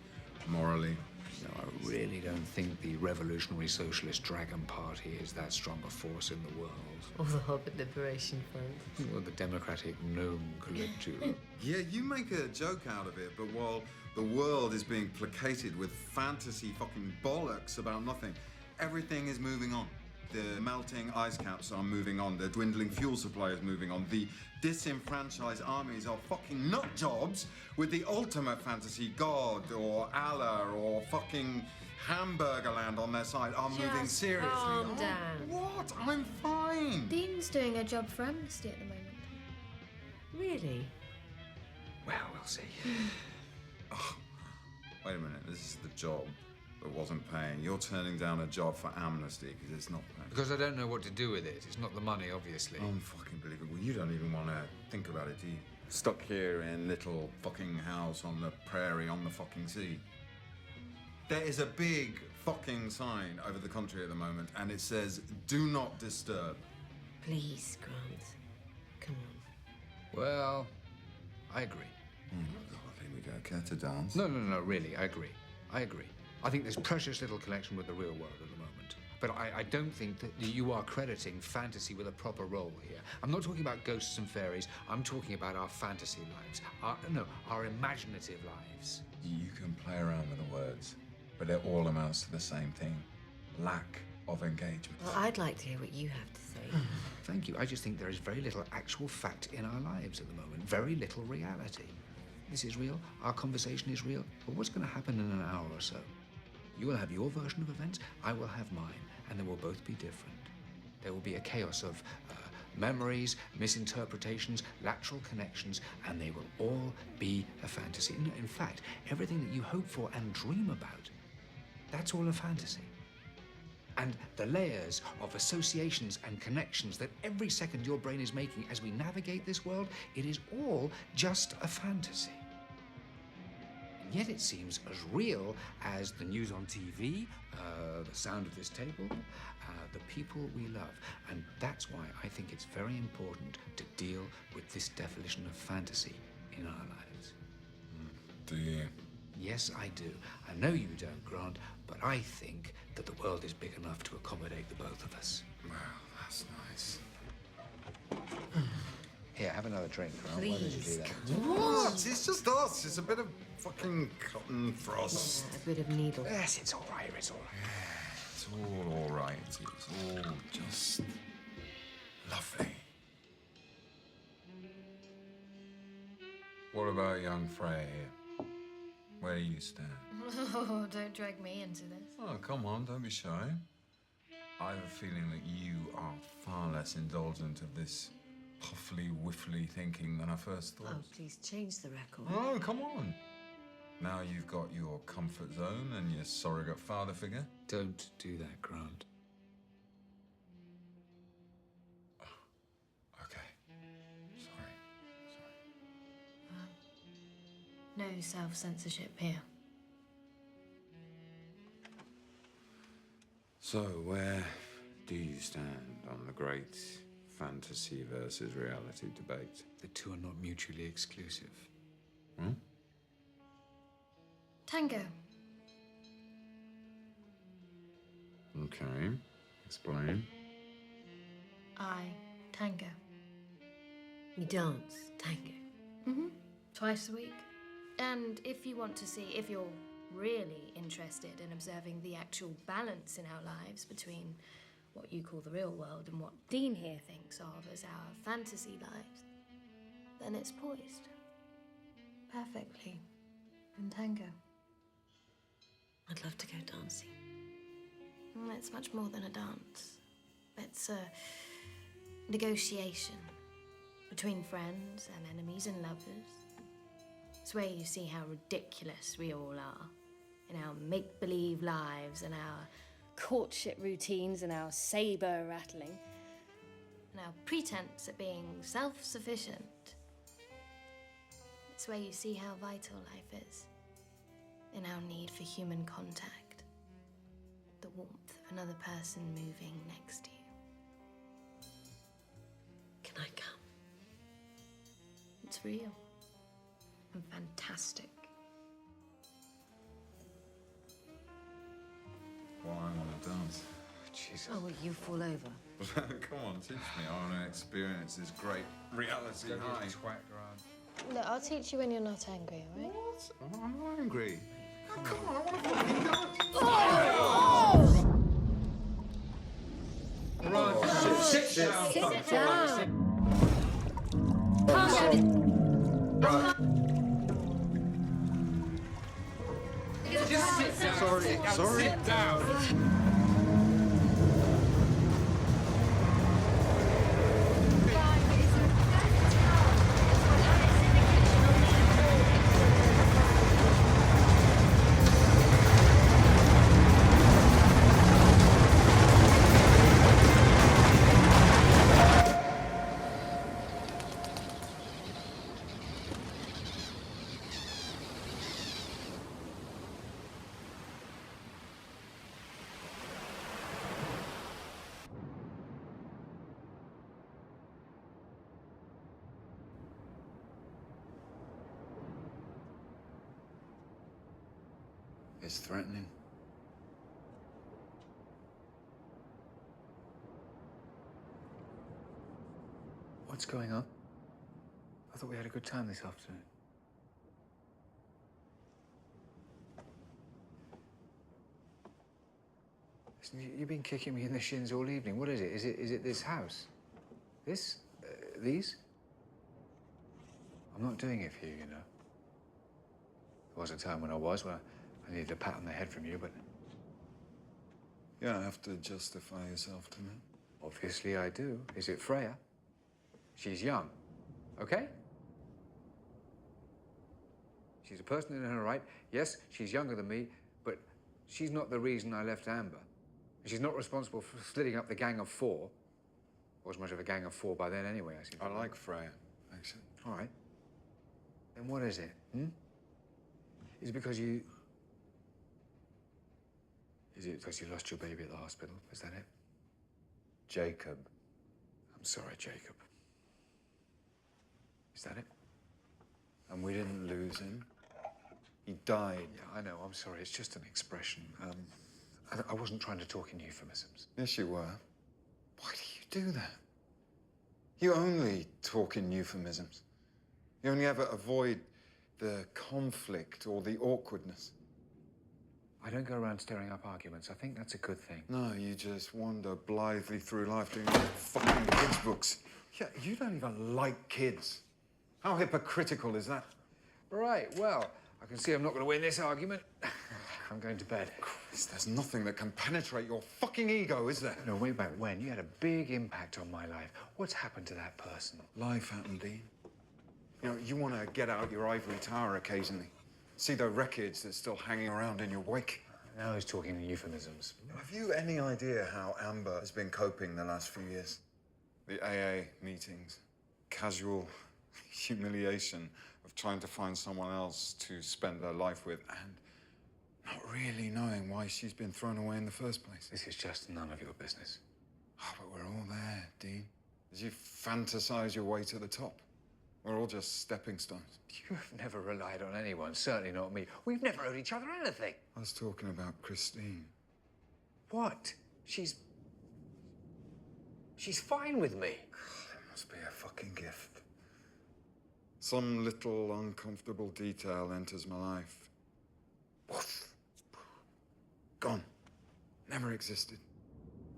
morally. No, I really don't think the Revolutionary Socialist Dragon Party is that strong a force in the world. Or the Hobbit Liberation Front. Or the Democratic Gnome Collective. Yeah, you make a joke out of it, but while the world is being placated with fantasy fucking bollocks about nothing, everything is moving on. The melting ice caps are moving on. The dwindling fuel supply is moving on. The disenfranchised armies of fucking nut jobs with the ultimate fantasy god or Allah or fucking Hamburger Land on their side are moving seriously. Calm down. What? I'm fine. Dean's doing a job for Amnesty at the moment. Really? Well, we'll see. Oh, wait a minute. This is the job that wasn't paying. You're turning down a job for Amnesty because it's not paying. Because I don't know what to do with it. It's not the money, obviously. Unfucking believable. You don't even want to think about it, do you? Stuck here in little fucking house on the prairie on the fucking sea. There is a big fucking sign over the country at the moment, and it says, "Do not disturb." Please, Grant. Come on. Well, I agree. Oh my God, here we go. Care to dance? No, really, I agree. I think there's precious little connection with the real world at the moment. But I don't think that you are crediting fantasy with a proper role here. I'm not talking about ghosts and fairies. I'm talking about our fantasy lives. Our imaginative lives. You can play around with the words, but it all amounts to the same thing. Lack of engagement. Well, I'd like to hear what you have to say. Thank you. I just think there is very little actual fact in our lives at the moment. Very little reality. This is real. Our conversation is real. But what's going to happen in an hour or so? You will have your version of events, I will have mine, and they will both be different. There will be a chaos of memories, misinterpretations, lateral connections, and they will all be a fantasy. In fact, everything that you hope for and dream about, that's all a fantasy. And the layers of associations and connections that every second your brain is making as we navigate this world, it is all just a fantasy. Yet it seems as real as the news on TV, the sound of this table, the people we love. And that's why I think it's very important to deal with this definition of fantasy in our lives. Do you? Yes, I do. I know you don't, Grant, but I think that the world is big enough to accommodate the both of us. Well, that's nice. Here, have another drink, Grant. Why don't you do that? What? It's just us. It's a bit of fucking cotton frost. A bit of needle. Yes, it's all right, it's all right. It's all right. It's all just lovely. What about young Freya here? Where do you stand? Oh, don't drag me into this. Oh, come on, don't be shy. I have a feeling that you are far less indulgent of this puffly, whiffly thinking than I first thought. Oh, please change the record. Oh, come on. Now you've got your comfort zone and your surrogate father figure. Don't do that, Grant. Okay. Sorry. No self-censorship here. So, where Do you stand on the great fantasy versus reality debate? The two are not mutually exclusive. Hmm? Tango. Okay. Explain. I tango. You dance tango. Mm-hmm. Twice a week. And if you want to see, if you're really interested in observing the actual balance in our lives between what you call the real world and what Dean here thinks of as our fantasy lives, then it's poised perfectly in tango. I'd love to go dancing. It's much more than a dance. It's a negotiation between friends and enemies and lovers. It's where you see how ridiculous we all are in our make-believe lives and our courtship routines and our saber rattling and our pretense at being self-sufficient. It's where you see how vital life is in our need for human contact, the warmth of another person moving next to you. Can I come? It's real and fantastic. Well, I want to dance. Jesus. Oh, will you fall over? Come on, teach me. I want to experience this great reality high. Look, I'll teach you when you're not angry, all right? What? Oh, I'm not angry. Oh, come on, I want to fucking dance. Sit down. Sorry. Sit down. It's threatening. What's going on? I thought we had a good time this afternoon. Listen, you've been kicking me in the shins all evening. What is it? Is it this house? This? These? I'm not doing it for you, you know. There was a time when I needed a pat on the head from you, but... You don't have to justify yourself to me. Obviously I do. Is it Freya? She's young, okay? She's a person in her right. Yes, she's younger than me, but she's not the reason I left Amber. She's not responsible for splitting up the gang of four. Wasn't much of a gang of four by then anyway, I see. I like Freya, actually. All right. Then what is it, hmm? Is it because you... Is it because you lost your baby at the hospital? Is that it? Jacob. I'm sorry, Jacob. Is that it? And we didn't lose him. He died. Yeah, I know. I'm sorry. It's just an expression. I wasn't trying to talk in euphemisms. Yes, you were. Why do you do that? You only talk in euphemisms. You only ever avoid the conflict or the awkwardness. I don't go around stirring up arguments. I think that's a good thing. No, you just wander blithely through life doing fucking kids' books. Yeah, you don't even like kids. How hypocritical is that? Right, well, I can see I'm not going to win this argument. I'm going to bed. Christ, there's nothing that can penetrate your fucking ego, is there? No, way back when, you had a big impact on my life. What's happened to that person? Life happened, Dean. You know, you want to get out your ivory tower occasionally. See the wreckage that's still hanging around in your wake. Now he's talking in euphemisms. Have you any idea how Amber has been coping the last few years? The AA meetings, casual humiliation of trying to find someone else to spend her life with, and not really knowing why she's been thrown away in the first place. This is just none of your business. Oh, but we're all there, Dean. As you fantasize your way to the top, we're all just stepping stones. You've never relied on anyone, certainly not me. We've never owed each other anything. I was talking about Christine. What? She's fine with me. It must be a fucking gift. Some little uncomfortable detail enters my life. Woof. Gone. Never existed.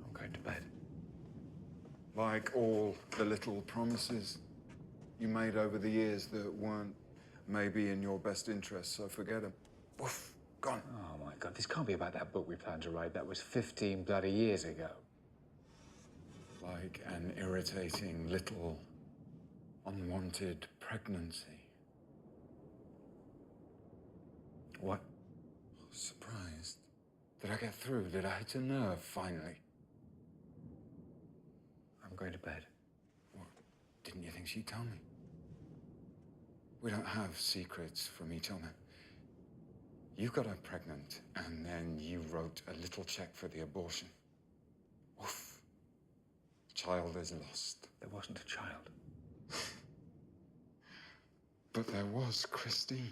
I'm going to bed. Like all the little promises you made over the years that weren't maybe in your best interest, so forget them. Woof. Gone. Oh, my God, this can't be about that book we planned to write. That was 15 bloody years ago. Like an irritating little unwanted pregnancy. What? Surprised. Did I get through? Did I hit a nerve, finally? I'm going to bed. What? Didn't you think she'd tell me? We don't have secrets from each other. You got her pregnant, and then you wrote a little check for the abortion. Oof. Child is lost. There wasn't a child. But there was Christine.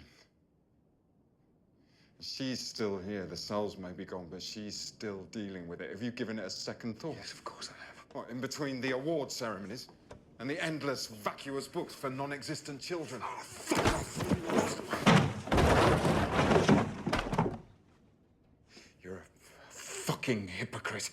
She's still here. The cells may be gone, but she's still dealing with it. Have you given it a second thought? Yes, of course I have. What, in between the award ceremonies and the endless vacuous books for non-existent children? Oh, fuck off! You're a fucking hypocrite.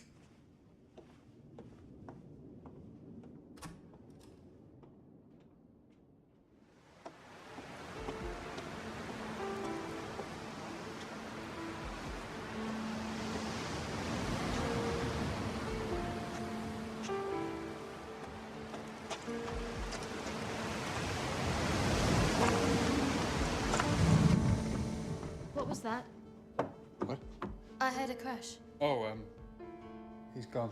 What was that? What? I heard a crash. Oh, he's gone.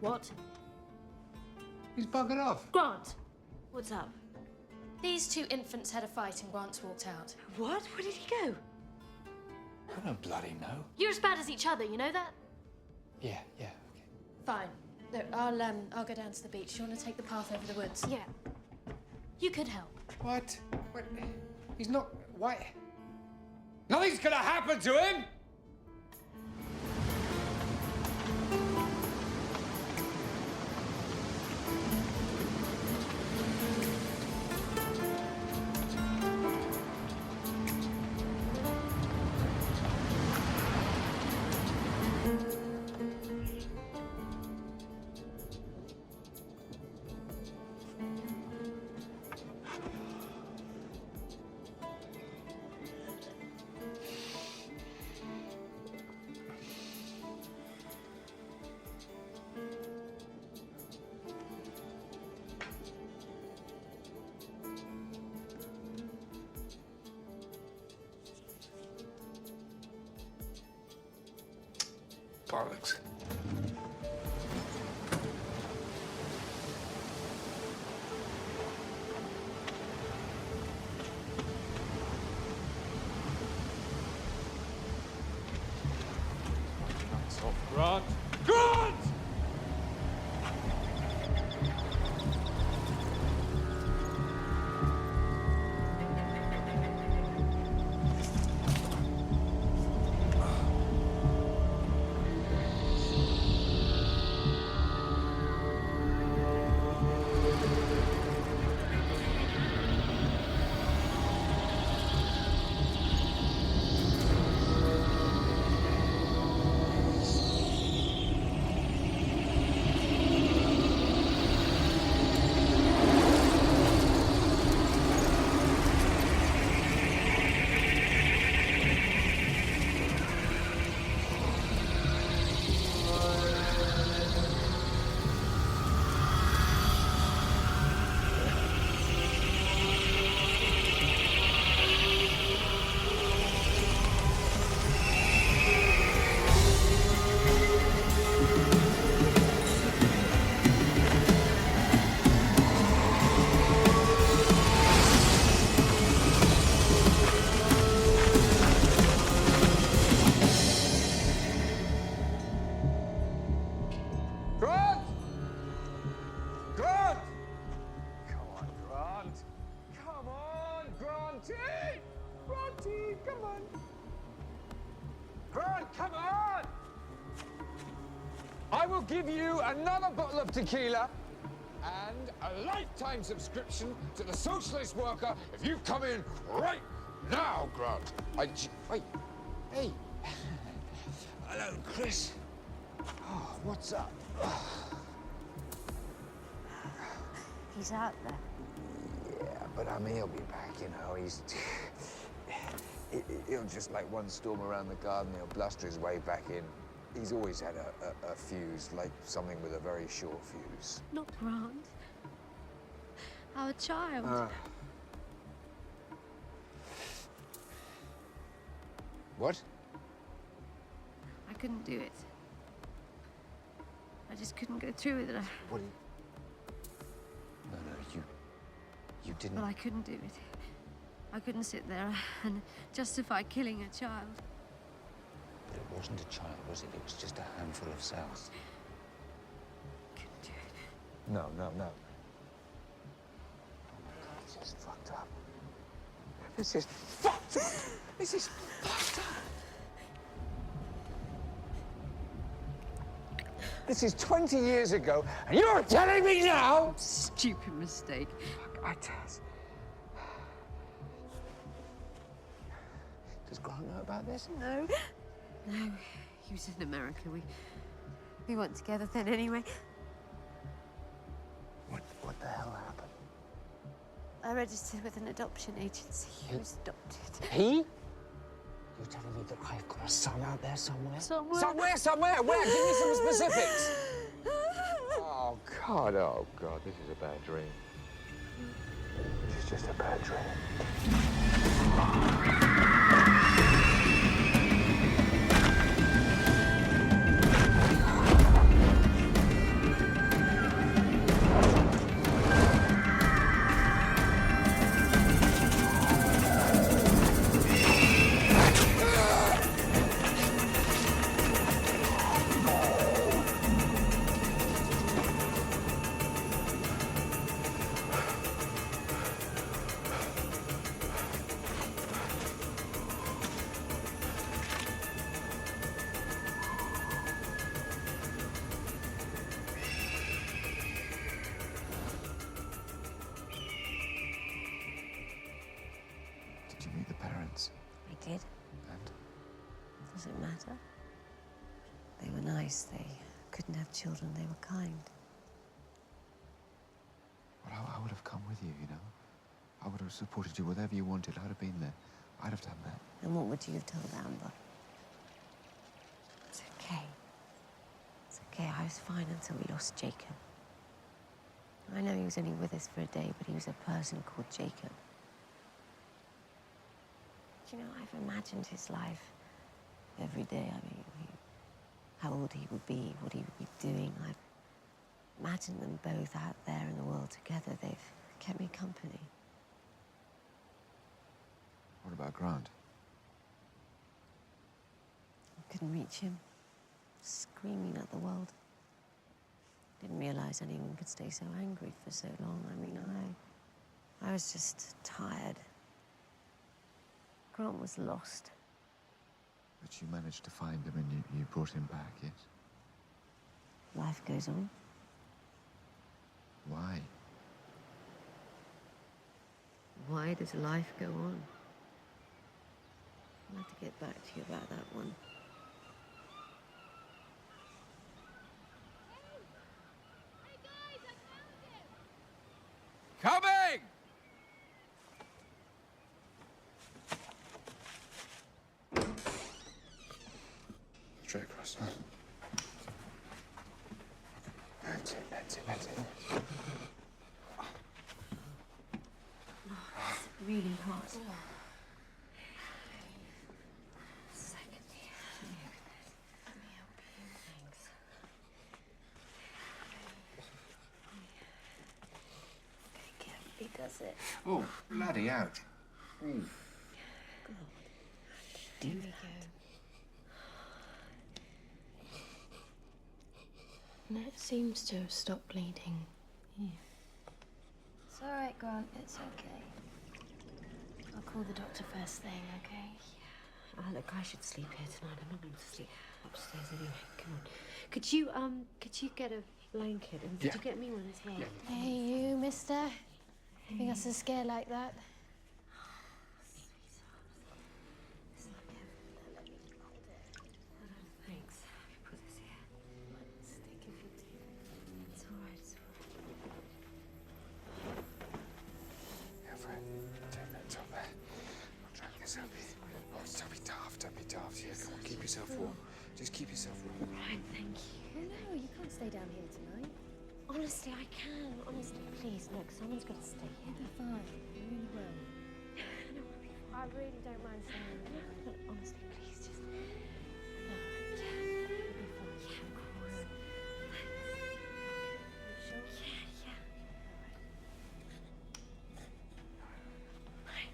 What? He's buggered off. Grant! What's up? These two infants had a fight and Grant's walked out. What? Where did he go? I don't bloody know. You're as bad as each other, you know that? Yeah, okay. Fine. Look, I'll go down to the beach. You want to take the path over the woods? Yeah. You could help. What? What? He's not... Why? Nothing's gonna happen to him! Bollocks. Grant! Grant! Granty! Granty, come on! Grant, come on! I will give you another bottle of tequila and a lifetime subscription to the Socialist Worker if you come in right now, Grant. Wait. Hey. Hello, Chris. Oh, what's up? He's out there. Yeah, but I mean, he'll be back, you know. He'll just like one storm around the garden, he'll bluster his way back in. He's always had a fuse, like something with a very short fuse. Not Grant. Our child. What? I couldn't do it. I just couldn't go through with it. What do you... No, you didn't... Well, I couldn't do it. I couldn't sit there and justify killing a child. But it wasn't a child, was it? It was just a handful of cells. Couldn't do it. No. Oh my God, this is fucked up. This is fucked up. This is fucked up. This is 20 years ago, and you're telling me now? Stupid mistake. Fuck, I test. Does Grant know about this? No. No. He was in America. We weren't together then anyway. What the hell happened? I registered with an adoption agency. He was adopted. He? You're telling me that I've got a son out there somewhere? Somewhere? Where? Give me some specifics. Oh, God, this is a bad dream. This is just a bad dream. Did you meet the parents? I did. And? Does it matter? They were nice. They couldn't have children. They were kind. Well, I would have come with you, you know? I would have supported you, whatever you wanted. I'd have been there. I'd have done that. And what would you have told Amber? It's okay. It's okay. I was fine until we lost Jacob. I know he was only with us for a day, but he was a person called Jacob. You know, I've imagined his life every day. I mean, how old he would be, what he would be doing. I've imagined them both out there in the world together. They've kept me company. What about Grant? I couldn't reach him, screaming at the world. Didn't realize anyone could stay so angry for so long. I mean, I was just tired. Grant was lost. But you managed to find him and you brought him back, yes? Life goes on. Why? Why does life go on? I'll have to get back to you about that one. Coming! Straight across, huh? That's it. Really hot. Second here. Let me help you. Thanks. Okay, carefully does it. Oh, bloody out. Mm. God. Do that. And it seems to have stopped bleeding. It's all right, Grant. It's okay. I'll call the doctor first thing, okay? Look, I should sleep here tonight. I'm not going to sleep upstairs anyway. Come on. Could you get a blanket? And could you get me one as well? Yeah. Hey, you, mister. Giving us a scare like that. Thanks. Put this here. Stick if you do. It's all right. It's all right. Yeah, Fred, take that top there. I'll drag this up here. Oh, don't be daft, don't be daft. Yeah, come on, keep yourself warm. Just keep yourself warm. Right, thank you. No, you can't stay down here tonight. Honestly, I can. Honestly, please. Look, someone's got to stay here. You'll be fine. You really will. I really don't mind staying here. But honestly, please, just... All right, yeah. You'll be fine. Yeah, of course. You sure? Yeah. Right.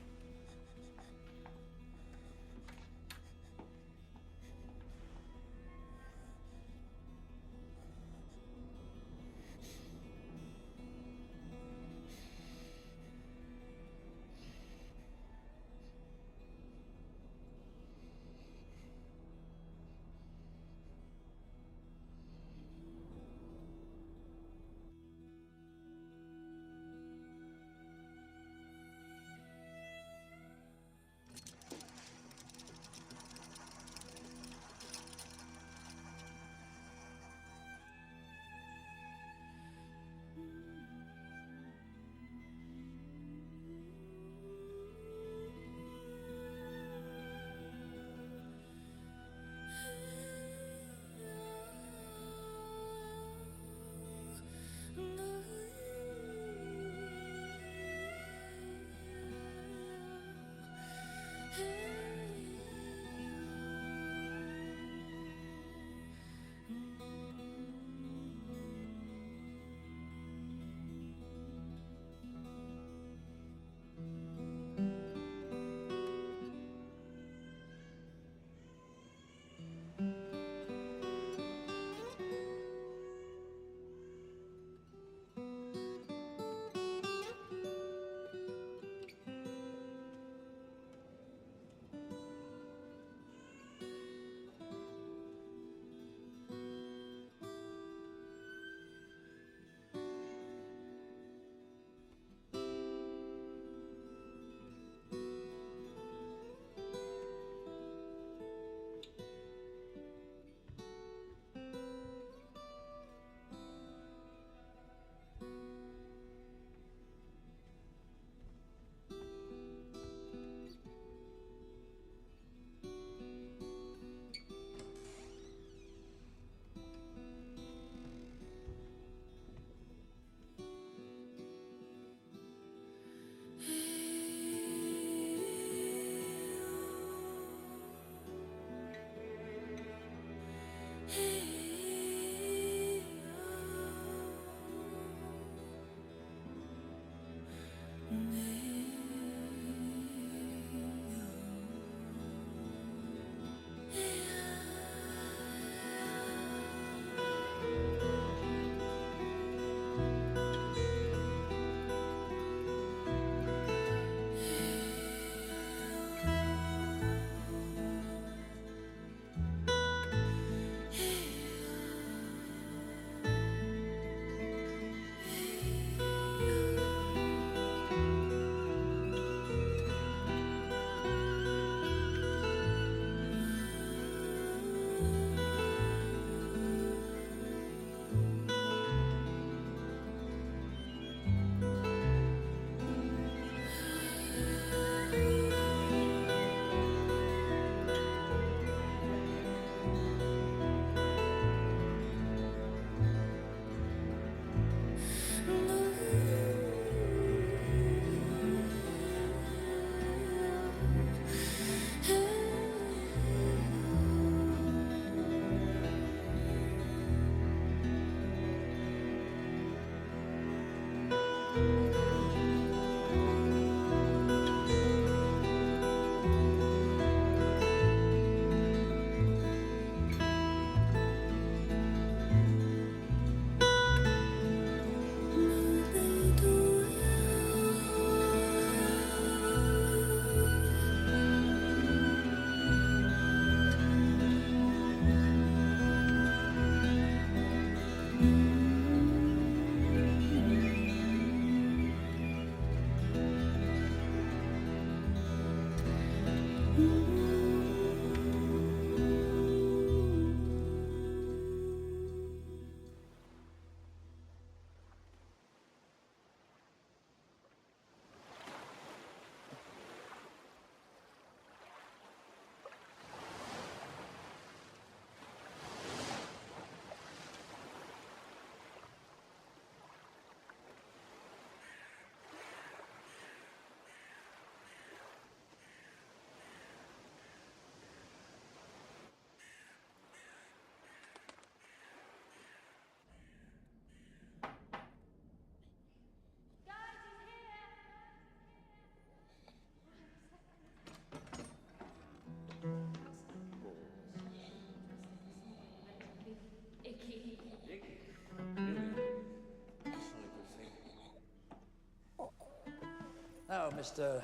Mr.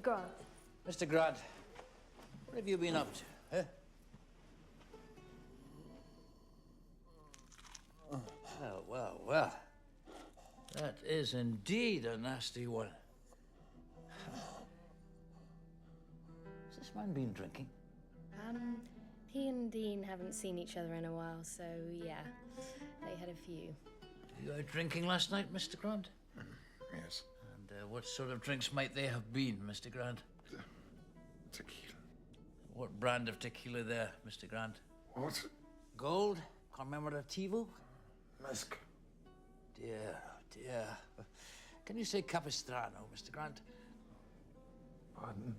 Grant. Mr. Grant. What have you been up to, eh? Well, well, well. That is indeed a nasty one. Has this man been drinking? He and Dean haven't seen each other in a while, so yeah, they had a few. You out drinking last night, Mr. Grant? Yes. And what sort of drinks might they have been, Mr. Grant? Tequila. What brand of tequila there, Mr. Grant? What? Gold? Commemorativo? Mezcal. Dear, oh dear. Can you say Capistrano, Mr. Grant? Pardon?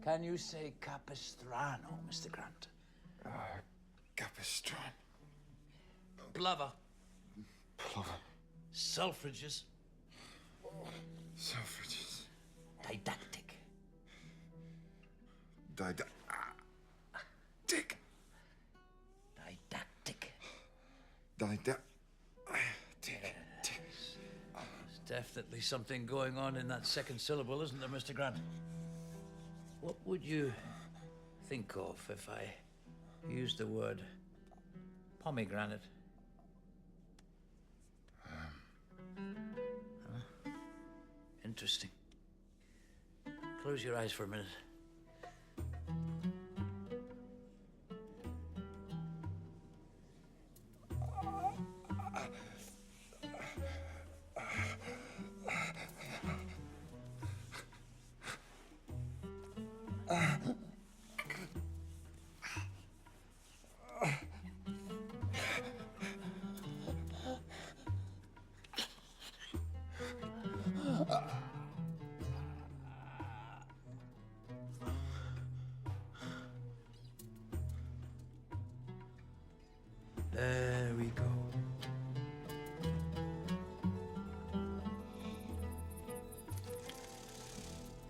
Can you say Capistrano, Mr. Grant? Capistrano. Plover. Plover. Selfridges. Selfridges. Didactic. Dick. Didactic. Dick. There's definitely something going on in that second syllable, isn't there, Mr. Grant? What would you think of if I used the word pomegranate? Huh? Interesting. Close your eyes for a minute. There we go.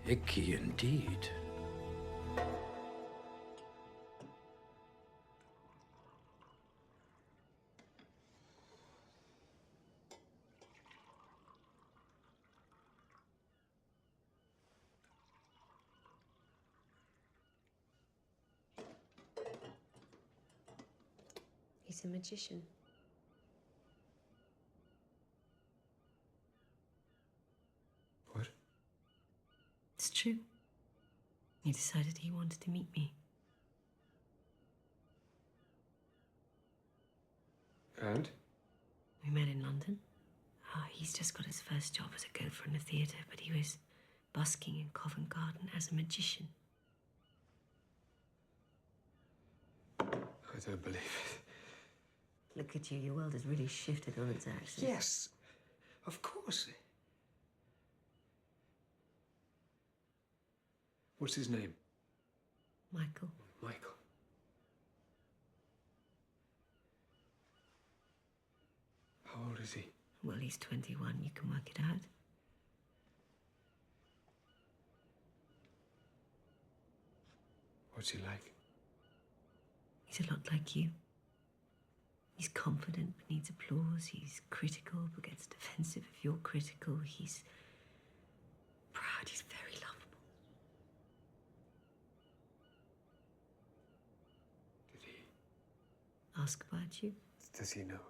Icky indeed. He's a magician. What? It's true. He decided he wanted to meet me. And? We met in London. He's just got his first job as a gopher in a theatre, but he was busking in Covent Garden as a magician. I don't believe it. Look at you, your world has really shifted on its axis. Yes, of course. What's his name? Michael. Michael. How old is he? Well, he's 21. You can work it out. What's he like? He's a lot like you. He's confident but needs applause. He's critical but gets defensive if you're critical. He's proud. He's very lovable. Did he? Ask about you? Does he know?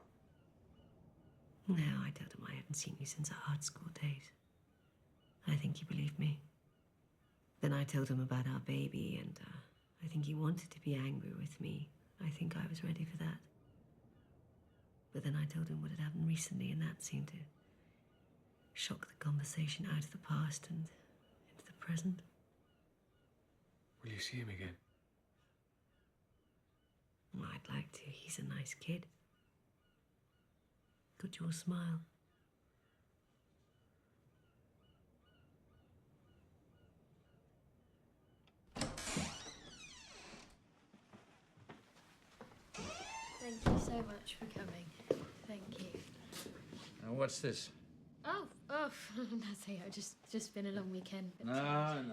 No, I told him I hadn't seen you since our art school days. I think he believed me. Then I told him about our baby, and I think he wanted to be angry with me. I think I was ready for that. But then I told him what had happened recently, and that seemed to shock the conversation out of the past and into the present. Will you see him again? Well, I'd like to. He's a nice kid. Got your smile. Thank you so much for coming. Thank you. Now, what's this? Oh, nothing. I've just been a long weekend. But No.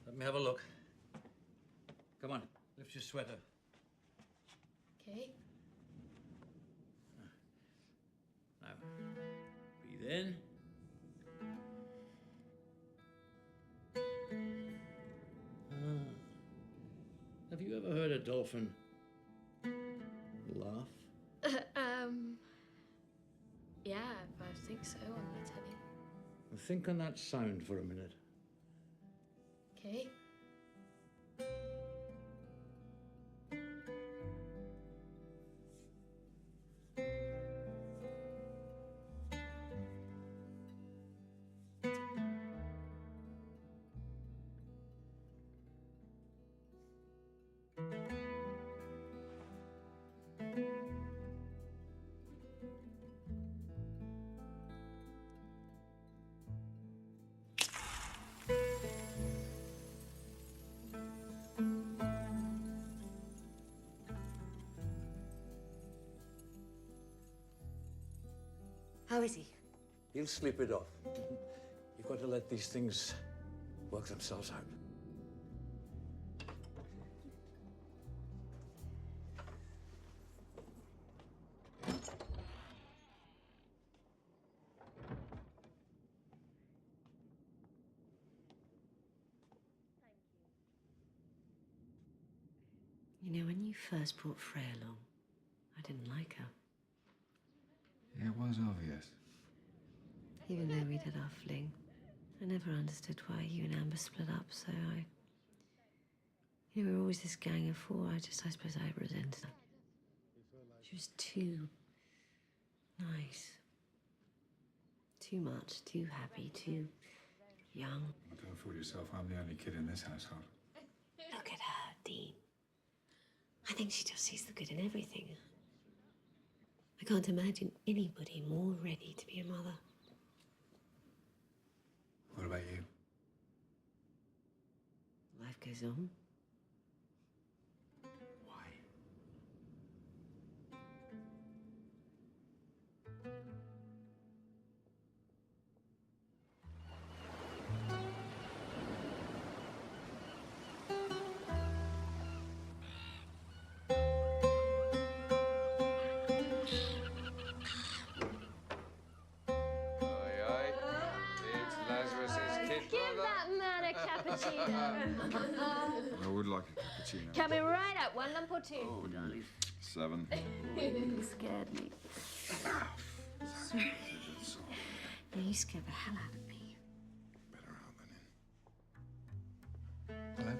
Let me have a look. Come on, lift your sweater. Okay. Now, breathe in. dolphin laugh? Yeah, I think so, on the telly. Think on that sound for a minute. Okay. How is he? He'll sleep it off. You've got to let these things work themselves out. You know, when you first brought Freya along, I didn't like her. Yeah, it was obvious. Even though we did our fling, I never understood why you and Amber split up, so we were always this gang of four. I suppose I resented her. She was too nice. Too much, too happy, too young. Don't fool yourself, I'm the only kid in this household. Look at her, Dean. I think she just sees the good in everything. I can't imagine anybody more ready to be a mother. What about you? Life goes on. Why? I would like a cappuccino. Coming right up, 1 lump or 2. Oh, darling. 7. You scared me. Sorry. No, you scared the hell out of me. Better out than in.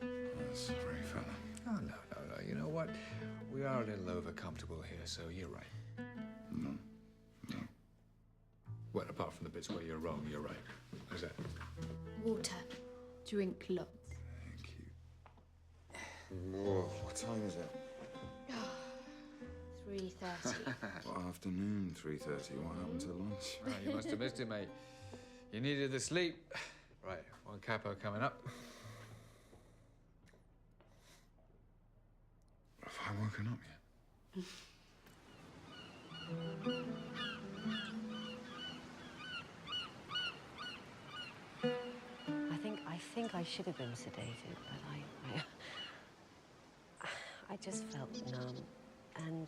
Hello? Sorry, fella. Oh, no. You know what? We are a little over-comfortable here, so you're right. No. Well, apart from the bits where you're wrong, you're right. How's that? Water. Drink lots. Thank you. Oh, what time is it? 3:30. Well, afternoon, 3:30. What happened to lunch? Oh, you must have missed it, mate. You needed the sleep. Right, 1 capo coming up. Have I woken up yet? I think I should have been sedated, but I just felt numb. And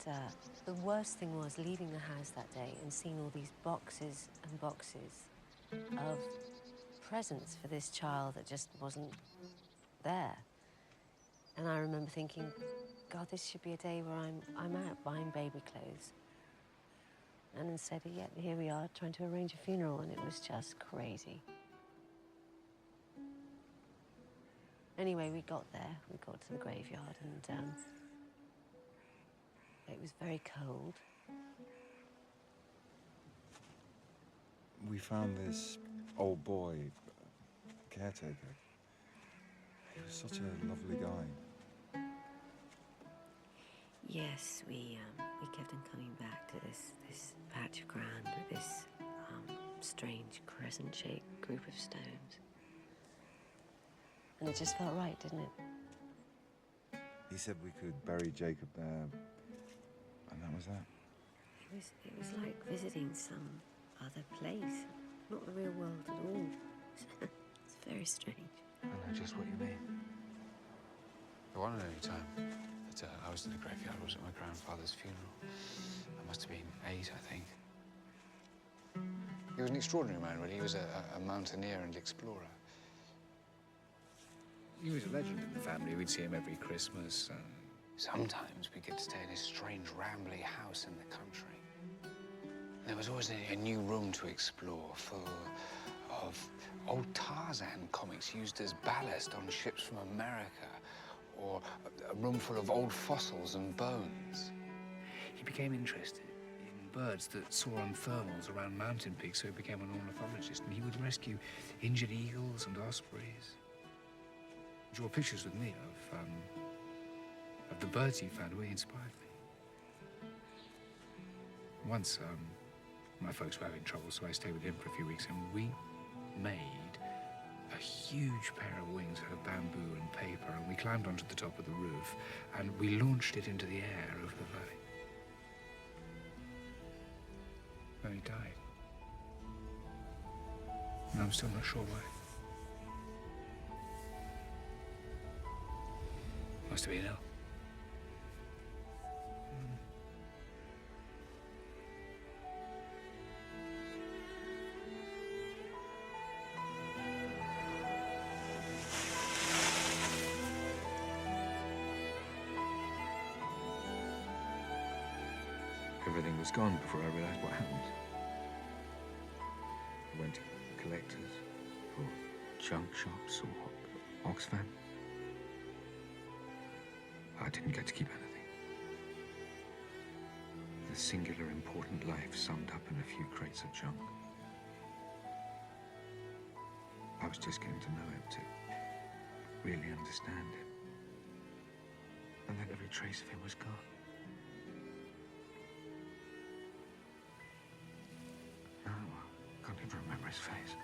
the worst thing was leaving the house that day and seeing all these boxes and boxes of presents for this child that just wasn't there. And I remember thinking, God, this should be a day where I'm out buying baby clothes. And instead, yet here we are trying to arrange a funeral, and it was just crazy. Anyway, we got there. We got to the graveyard, and it was very cold. We found this old boy, caretaker. He was such a lovely guy. Yes, we kept on coming back to this patch of ground with this strange crescent-shaped group of stones. And it just felt right, didn't it? He said we could bury Jacob there, and that was that. It was like visiting some other place, not the real world at all. It's very strange. I know just what you mean. The one and only time that I was in the graveyard was at my grandfather's funeral. I must have been 8, I think. He was an extraordinary man, really. He was a mountaineer and explorer. He was a legend in the family. We'd see him every Christmas. Sometimes we'd get to stay in his strange, rambly house in the country. There was always a new room to explore, full of old Tarzan comics used as ballast on ships from America, or a room full of old fossils and bones. He became interested in birds that soar on thermals around mountain peaks, so he became an ornithologist, and he would rescue injured eagles and ospreys. Draw pictures with me of the birds he found. Really inspired me. Once, my folks were having trouble, so I stayed with him for a few weeks, and we made a huge pair of wings out of bamboo and paper, and we climbed onto the top of the roof, and we launched it into the air over the valley. Then he died. And I'm still not sure why. Must have been ill. Everything was gone before I realized what happened. I went to collectors, or junk shops, or Oxfam. I didn't get to keep anything. The singular important life summed up in a few crates of junk. I was just getting to know him, to really understand him. And then every trace of him was gone. No, I can't even remember his face.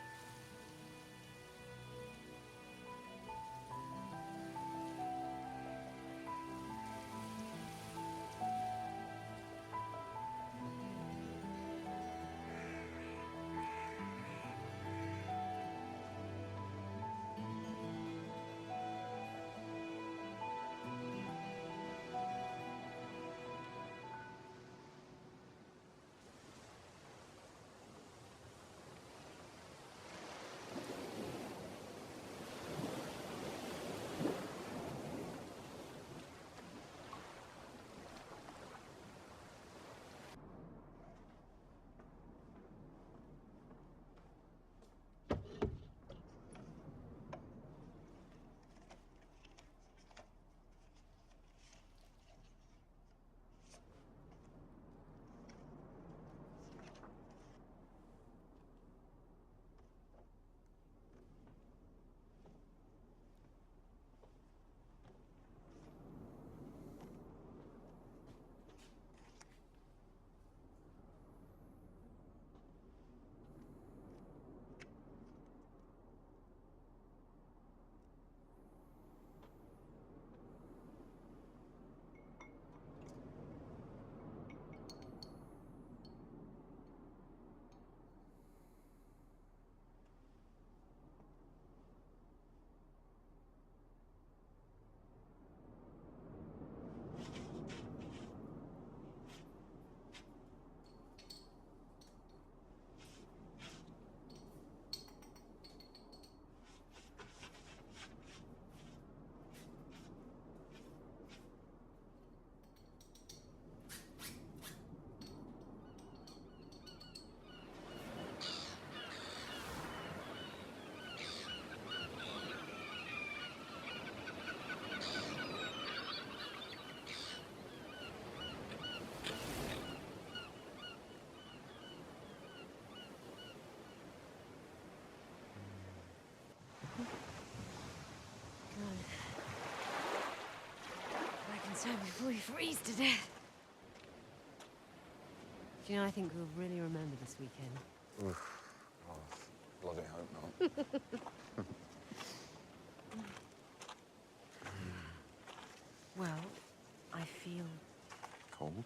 So before we freeze to death. Do you know, I think we'll really remember this weekend. Oof. Oh, bloody hope not. Well, I feel... Cold?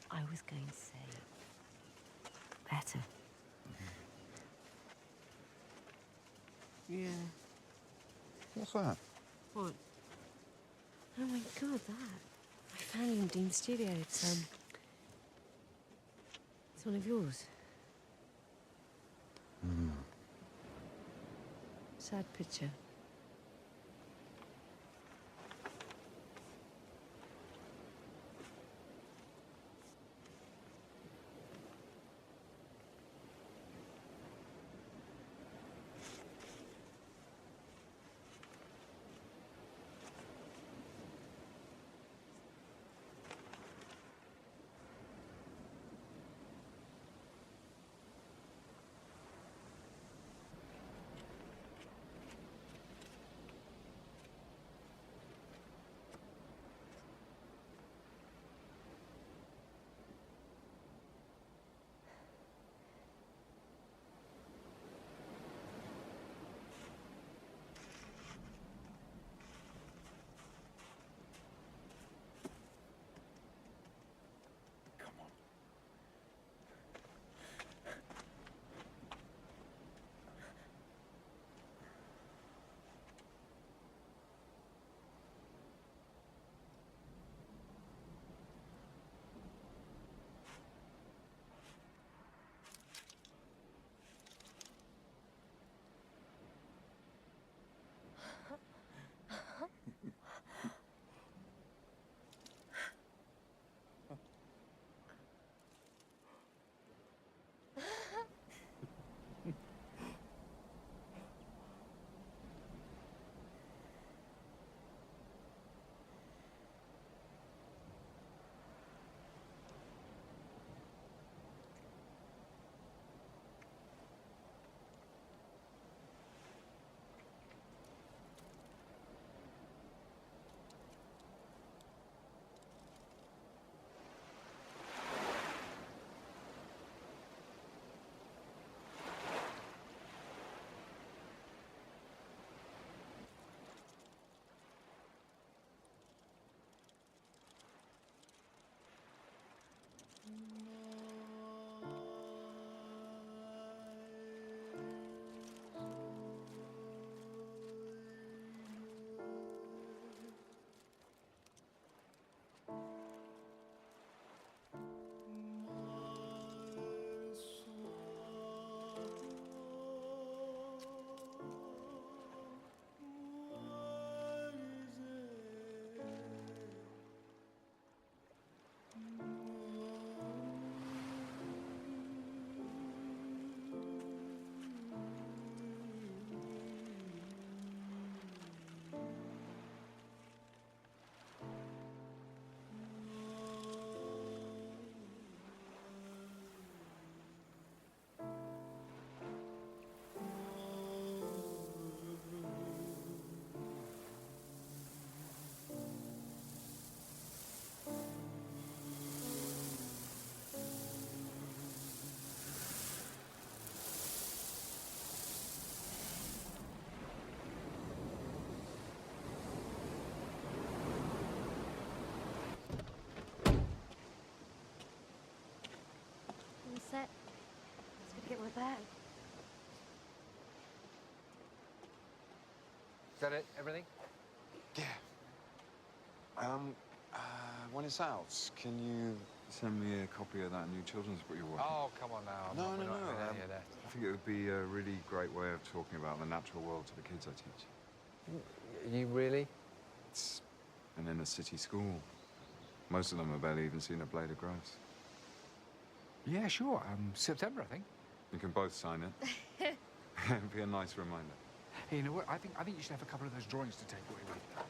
I was going to say... better. Yeah. What's that? What? Oh my God, that. I found it in Dean's studio. It's one of yours. Sad picture. All set. Let's go get my bag. Is that it? Everything? Yeah. When it's out, can you send me a copy of that new children's book you're working on? Oh, come on now. No. We're not doing any of that. I think it would be a really great way of talking about the natural world to the kids I teach. You really? It's an inner city school. Most of them have barely even seen a blade of grass. Yeah, sure. September, I think. You can both sign it. It'd be a nice reminder. Hey, you know what? I think you should have a couple of those drawings to take away with you.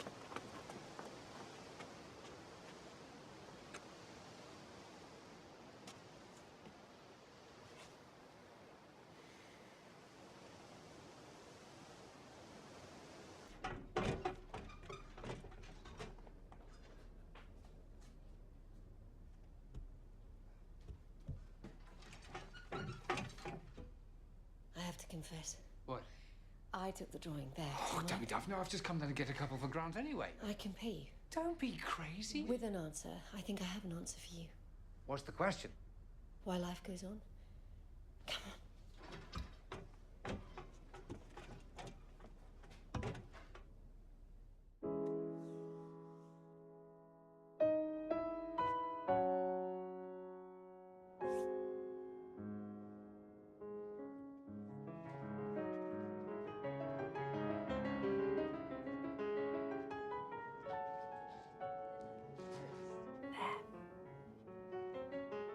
I have to confess. What? I took the drawing there. Oh, don't be daft. No, I've just come down to get a couple for Grant anyway. I can pay you. Don't be crazy. With an answer. I think I have an answer for you. What's the question? Why life goes on. Come on.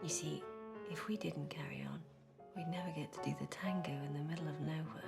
You see, if we didn't carry on, we'd never get to do the tango in the middle of nowhere.